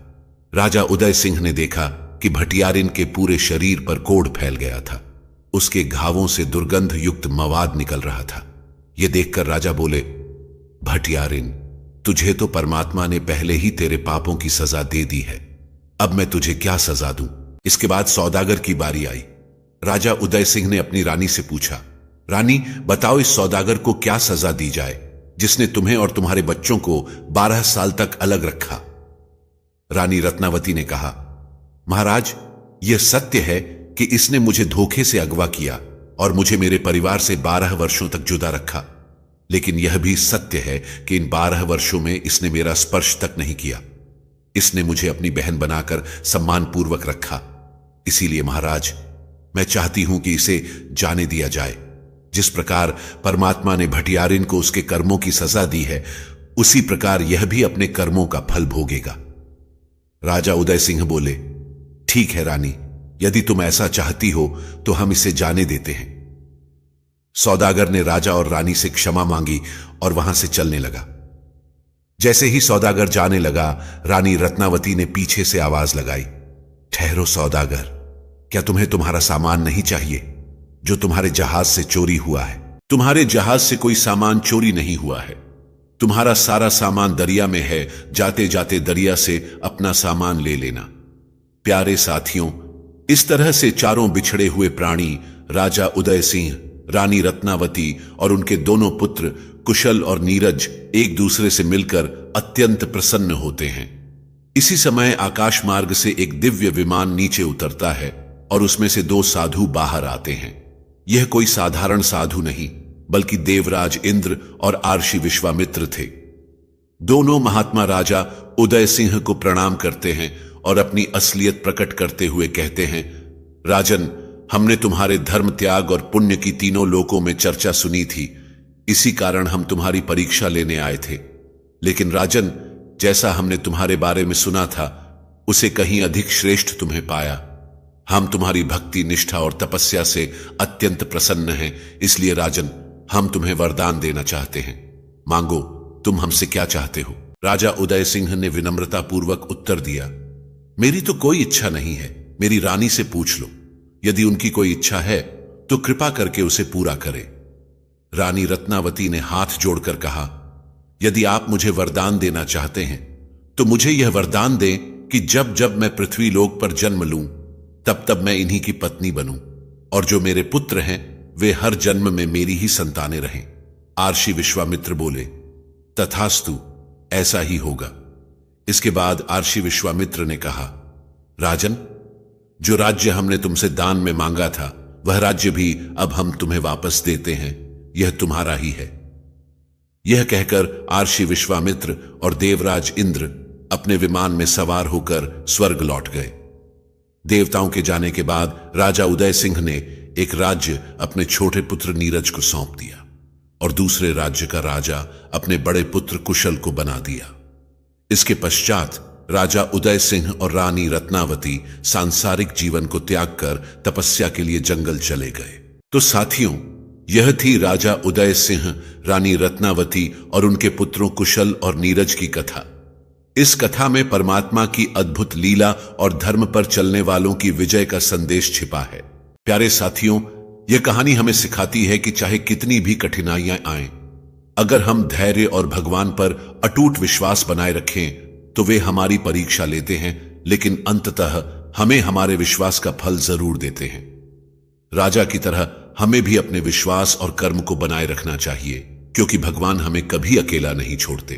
राजा उदय सिंह ने देखा कि भटियारिन के पूरे शरीर पर कोढ़ फैल गया था। उसके घावों से दुर्गंध युक्त मवाद निकल रहा था। यह देखकर राजा बोले, भटियारिन, तुझे तो परमात्मा ने पहले ही तेरे पापों की सजा दे दी है, अब मैं तुझे क्या सजा दूं? इसके बाद सौदागर की बारी आई। राजा उदय सिंह ने अपनी रानी से पूछा, रानी, बताओ इस सौदागर को क्या सजा दी जाए जिसने तुम्हें और तुम्हारे बच्चों को 12 साल तक अलग रखा? रानी रत्नावती ने कहा, महाराज, यह सत्य है कि इसने मुझे धोखे से अगवा किया और मुझे मेरे परिवार से 12 वर्षों तक जुदा रखा, लेकिन यह भी सत्य है कि इन 12 वर्षों में इसने मेरा स्पर्श तक नहीं किया। इसने मुझे अपनी बहन बनाकर सम्मानपूर्वक रखा। इसीलिए महाराज, मैं चाहती हूं कि इसे जाने दिया जाए। जिस प्रकार परमात्मा ने भटियारिन को उसके कर्मों की सजा दी है, उसी प्रकार यह भी अपने कर्मों का फल भोगेगा। राजा उदय सिंह बोले, ठीक है रानी, यदि तुम ऐसा चाहती हो तो हम इसे जाने देते हैं। सौदागर ने राजा और रानी से क्षमा मांगी और वहां से चलने लगा। जैसे ही सौदागर जाने लगा, रानी रत्नावती ने पीछे से आवाज लगाई, ठहरो सौदागर, क्या तुम्हें तुम्हारा सामान नहीं चाहिए जो तुम्हारे जहाज से चोरी हुआ है? तुम्हारे जहाज से कोई सामान चोरी नहीं हुआ है। तुम्हारा सारा सामान दरिया में है, जाते जाते दरिया से अपना सामान ले लेना। प्यारे साथियों, इस तरह से चारों बिछड़े हुए प्राणी, राजा उदय सिंह, रानी रत्नावती और उनके दोनों पुत्र कुशल और नीरज एक दूसरे से मिलकर अत्यंत प्रसन्न होते हैं। इसी समय आकाश मार्ग से एक दिव्य विमान नीचे उतरता है और उसमें से दो साधु बाहर आते हैं। यह कोई साधारण साधु नहीं, बल्कि देवराज इंद्र और आर्षि विश्वामित्र थे। दोनों महात्मा राजा उदय सिंह को प्रणाम करते हैं और अपनी असलियत प्रकट करते हुए कहते हैं, राजन, हमने तुम्हारे धर्म, त्याग और पुण्य की तीनों लोकों में चर्चा सुनी थी। इसी कारण हम तुम्हारी परीक्षा लेने आए थे। लेकिन राजन, जैसा हमने तुम्हारे बारे में सुना था, उसे कहीं अधिक श्रेष्ठ तुम्हें पाया। हम तुम्हारी भक्ति, निष्ठा और तपस्या से अत्यंत प्रसन्न हैं। इसलिए राजन, हम तुम्हें वरदान देना चाहते हैं। मांगो, तुम हमसे क्या चाहते हो? राजा उदय सिंह ने विनम्रता पूर्वक उत्तर दिया, मेरी तो कोई इच्छा नहीं है। मेरी रानी से पूछ लो। यदि उनकी कोई इच्छा है तो कृपा करके उसे पूरा करे। रानी रत्नावती ने हाथ जोड़कर कहा, यदि आप मुझे वरदान देना चाहते हैं तो मुझे यह वरदान दें कि जब जब मैं पृथ्वी लोक पर जन्म लूं, तब तब मैं इन्हीं की पत्नी बनूं, और जो मेरे पुत्र हैं वे हर जन्म में मेरी ही संतानें रहें। आर्षि विश्वामित्र बोले, तथास्तु, ऐसा ही होगा। इसके बाद आर्षि विश्वामित्र ने कहा, राजन, जो राज्य हमने तुमसे दान में मांगा था, वह राज्य भी अब हम तुम्हें वापस देते हैं। यह तुम्हारा ही है। यह कहकर आर्षि विश्वामित्र और देवराज इंद्र अपने विमान में सवार होकर स्वर्ग लौट गए। देवताओं के जाने के बाद राजा उदय सिंह ने एक राज्य अपने छोटे पुत्र नीरज को सौंप दिया और दूसरे राज्य का राजा अपने बड़े पुत्र कुशल को बना दिया। इसके पश्चात राजा उदय सिंह और रानी रत्नावती सांसारिक जीवन को त्याग कर तपस्या के लिए जंगल चले गए। तो साथियों, यह थी राजा उदय सिंह, रानी रत्नावती और उनके पुत्रों कुशल और नीरज की कथा। इस कथा में परमात्मा की अद्भुत लीला और धर्म पर चलने वालों की विजय का संदेश छिपा है। प्यारे साथियों, यह कहानी हमें सिखाती है कि चाहे कितनी भी कठिनाइयां आएं, अगर हम धैर्य और भगवान पर अटूट विश्वास बनाए रखें तो वे हमारी परीक्षा लेते हैं, लेकिन अंततः हमें हमारे विश्वास का फल जरूर देते हैं। राजा की तरह हमें भी अपने विश्वास और कर्म को बनाए रखना चाहिए, क्योंकि भगवान हमें कभी अकेला नहीं छोड़ते।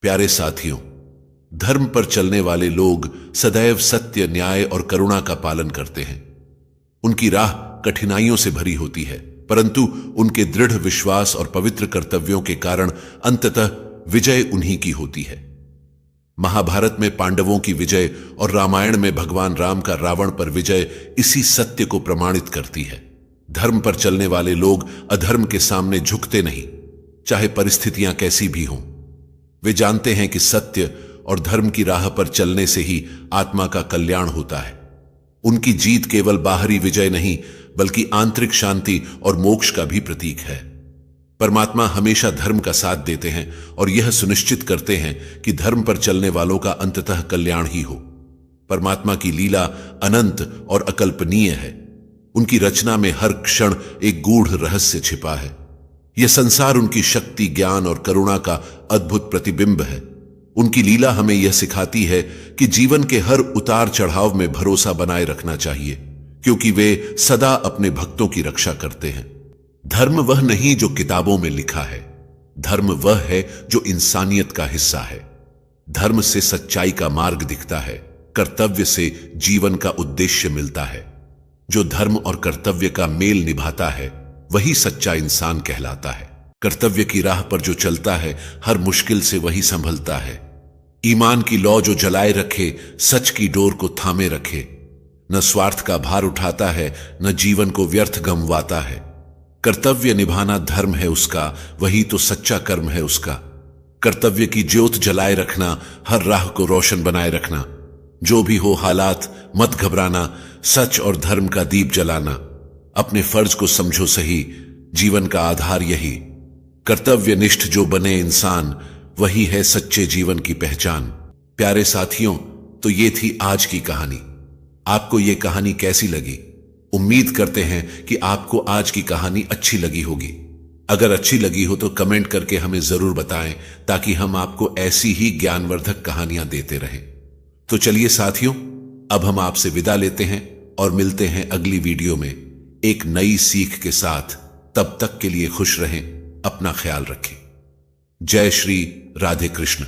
प्यारे साथियों, धर्म पर चलने वाले लोग सदैव सत्य, न्याय और करुणा का पालन करते हैं। उनकी राह कठिनाइयों से भरी होती है, परंतु उनके दृढ़ विश्वास और पवित्र कर्तव्यों के कारण अंततः विजय उन्हीं की होती है। महाभारत में पांडवों की विजय और रामायण में भगवान राम का रावण पर विजय इसी सत्य को प्रमाणित करती है। धर्म पर चलने वाले लोग अधर्म के सामने झुकते नहीं, चाहे परिस्थितियां कैसी भी हों। वे जानते हैं कि सत्य और धर्म की राह पर चलने से ही आत्मा का कल्याण होता है। उनकी जीत केवल बाहरी विजय नहीं, बल्कि आंतरिक शांति और मोक्ष का भी प्रतीक है। परमात्मा हमेशा धर्म का साथ देते हैं और यह सुनिश्चित करते हैं कि धर्म पर चलने वालों का अंततः कल्याण ही हो। परमात्मा की लीला अनंत और अकल्पनीय है। उनकी रचना में हर क्षण एक गूढ़ रहस्य छिपा है। यह संसार उनकी शक्ति, ज्ञान और करुणा का अद्भुत प्रतिबिंब है। उनकी लीला हमें यह सिखाती है कि जीवन के हर उतार चढ़ाव में भरोसा बनाए रखना चाहिए, क्योंकि वे सदा अपने भक्तों की रक्षा करते हैं। धर्म वह नहीं जो किताबों में लिखा है, धर्म वह है जो इंसानियत का हिस्सा है। धर्म से सच्चाई का मार्ग दिखता है, कर्तव्य से जीवन का उद्देश्य मिलता है। जो धर्म और कर्तव्य का मेल निभाता है वही सच्चा इंसान कहलाता है। कर्तव्य की राह पर जो चलता है हर मुश्किल से वही संभलता है। ईमान की लौ जो जलाए रखे, सच की डोर को थामे रखे, न स्वार्थ का भार उठाता है, न जीवन को व्यर्थ गंवाता है। कर्तव्य निभाना धर्म है उसका, वही तो सच्चा कर्म है उसका। कर्तव्य की ज्योत जलाए रखना, हर राह को रोशन बनाए रखना। जो भी हो हालात मत घबराना, सच और धर्म का दीप जलाना। अपने फर्ज को समझो सही, जीवन का आधार यही। कर्तव्यनिष्ठ जो बने इंसान, वही है सच्चे जीवन की पहचान। प्यारे साथियों, तो ये थी आज की कहानी। आपको ये कहानी कैसी लगी? उम्मीद करते हैं कि आपको आज की कहानी अच्छी लगी होगी। अगर अच्छी लगी हो तो कमेंट करके हमें जरूर बताएं, ताकि हम आपको ऐसी ही ज्ञानवर्धक कहानियां देते रहें। तो चलिए साथियों, अब हम आपसे विदा लेते हैं और मिलते हैं अगली वीडियो में एक नई सीख के साथ। तब तक के लिए खुश रहें, अपना ख्याल रखें। जय श्री राधे कृष्ण।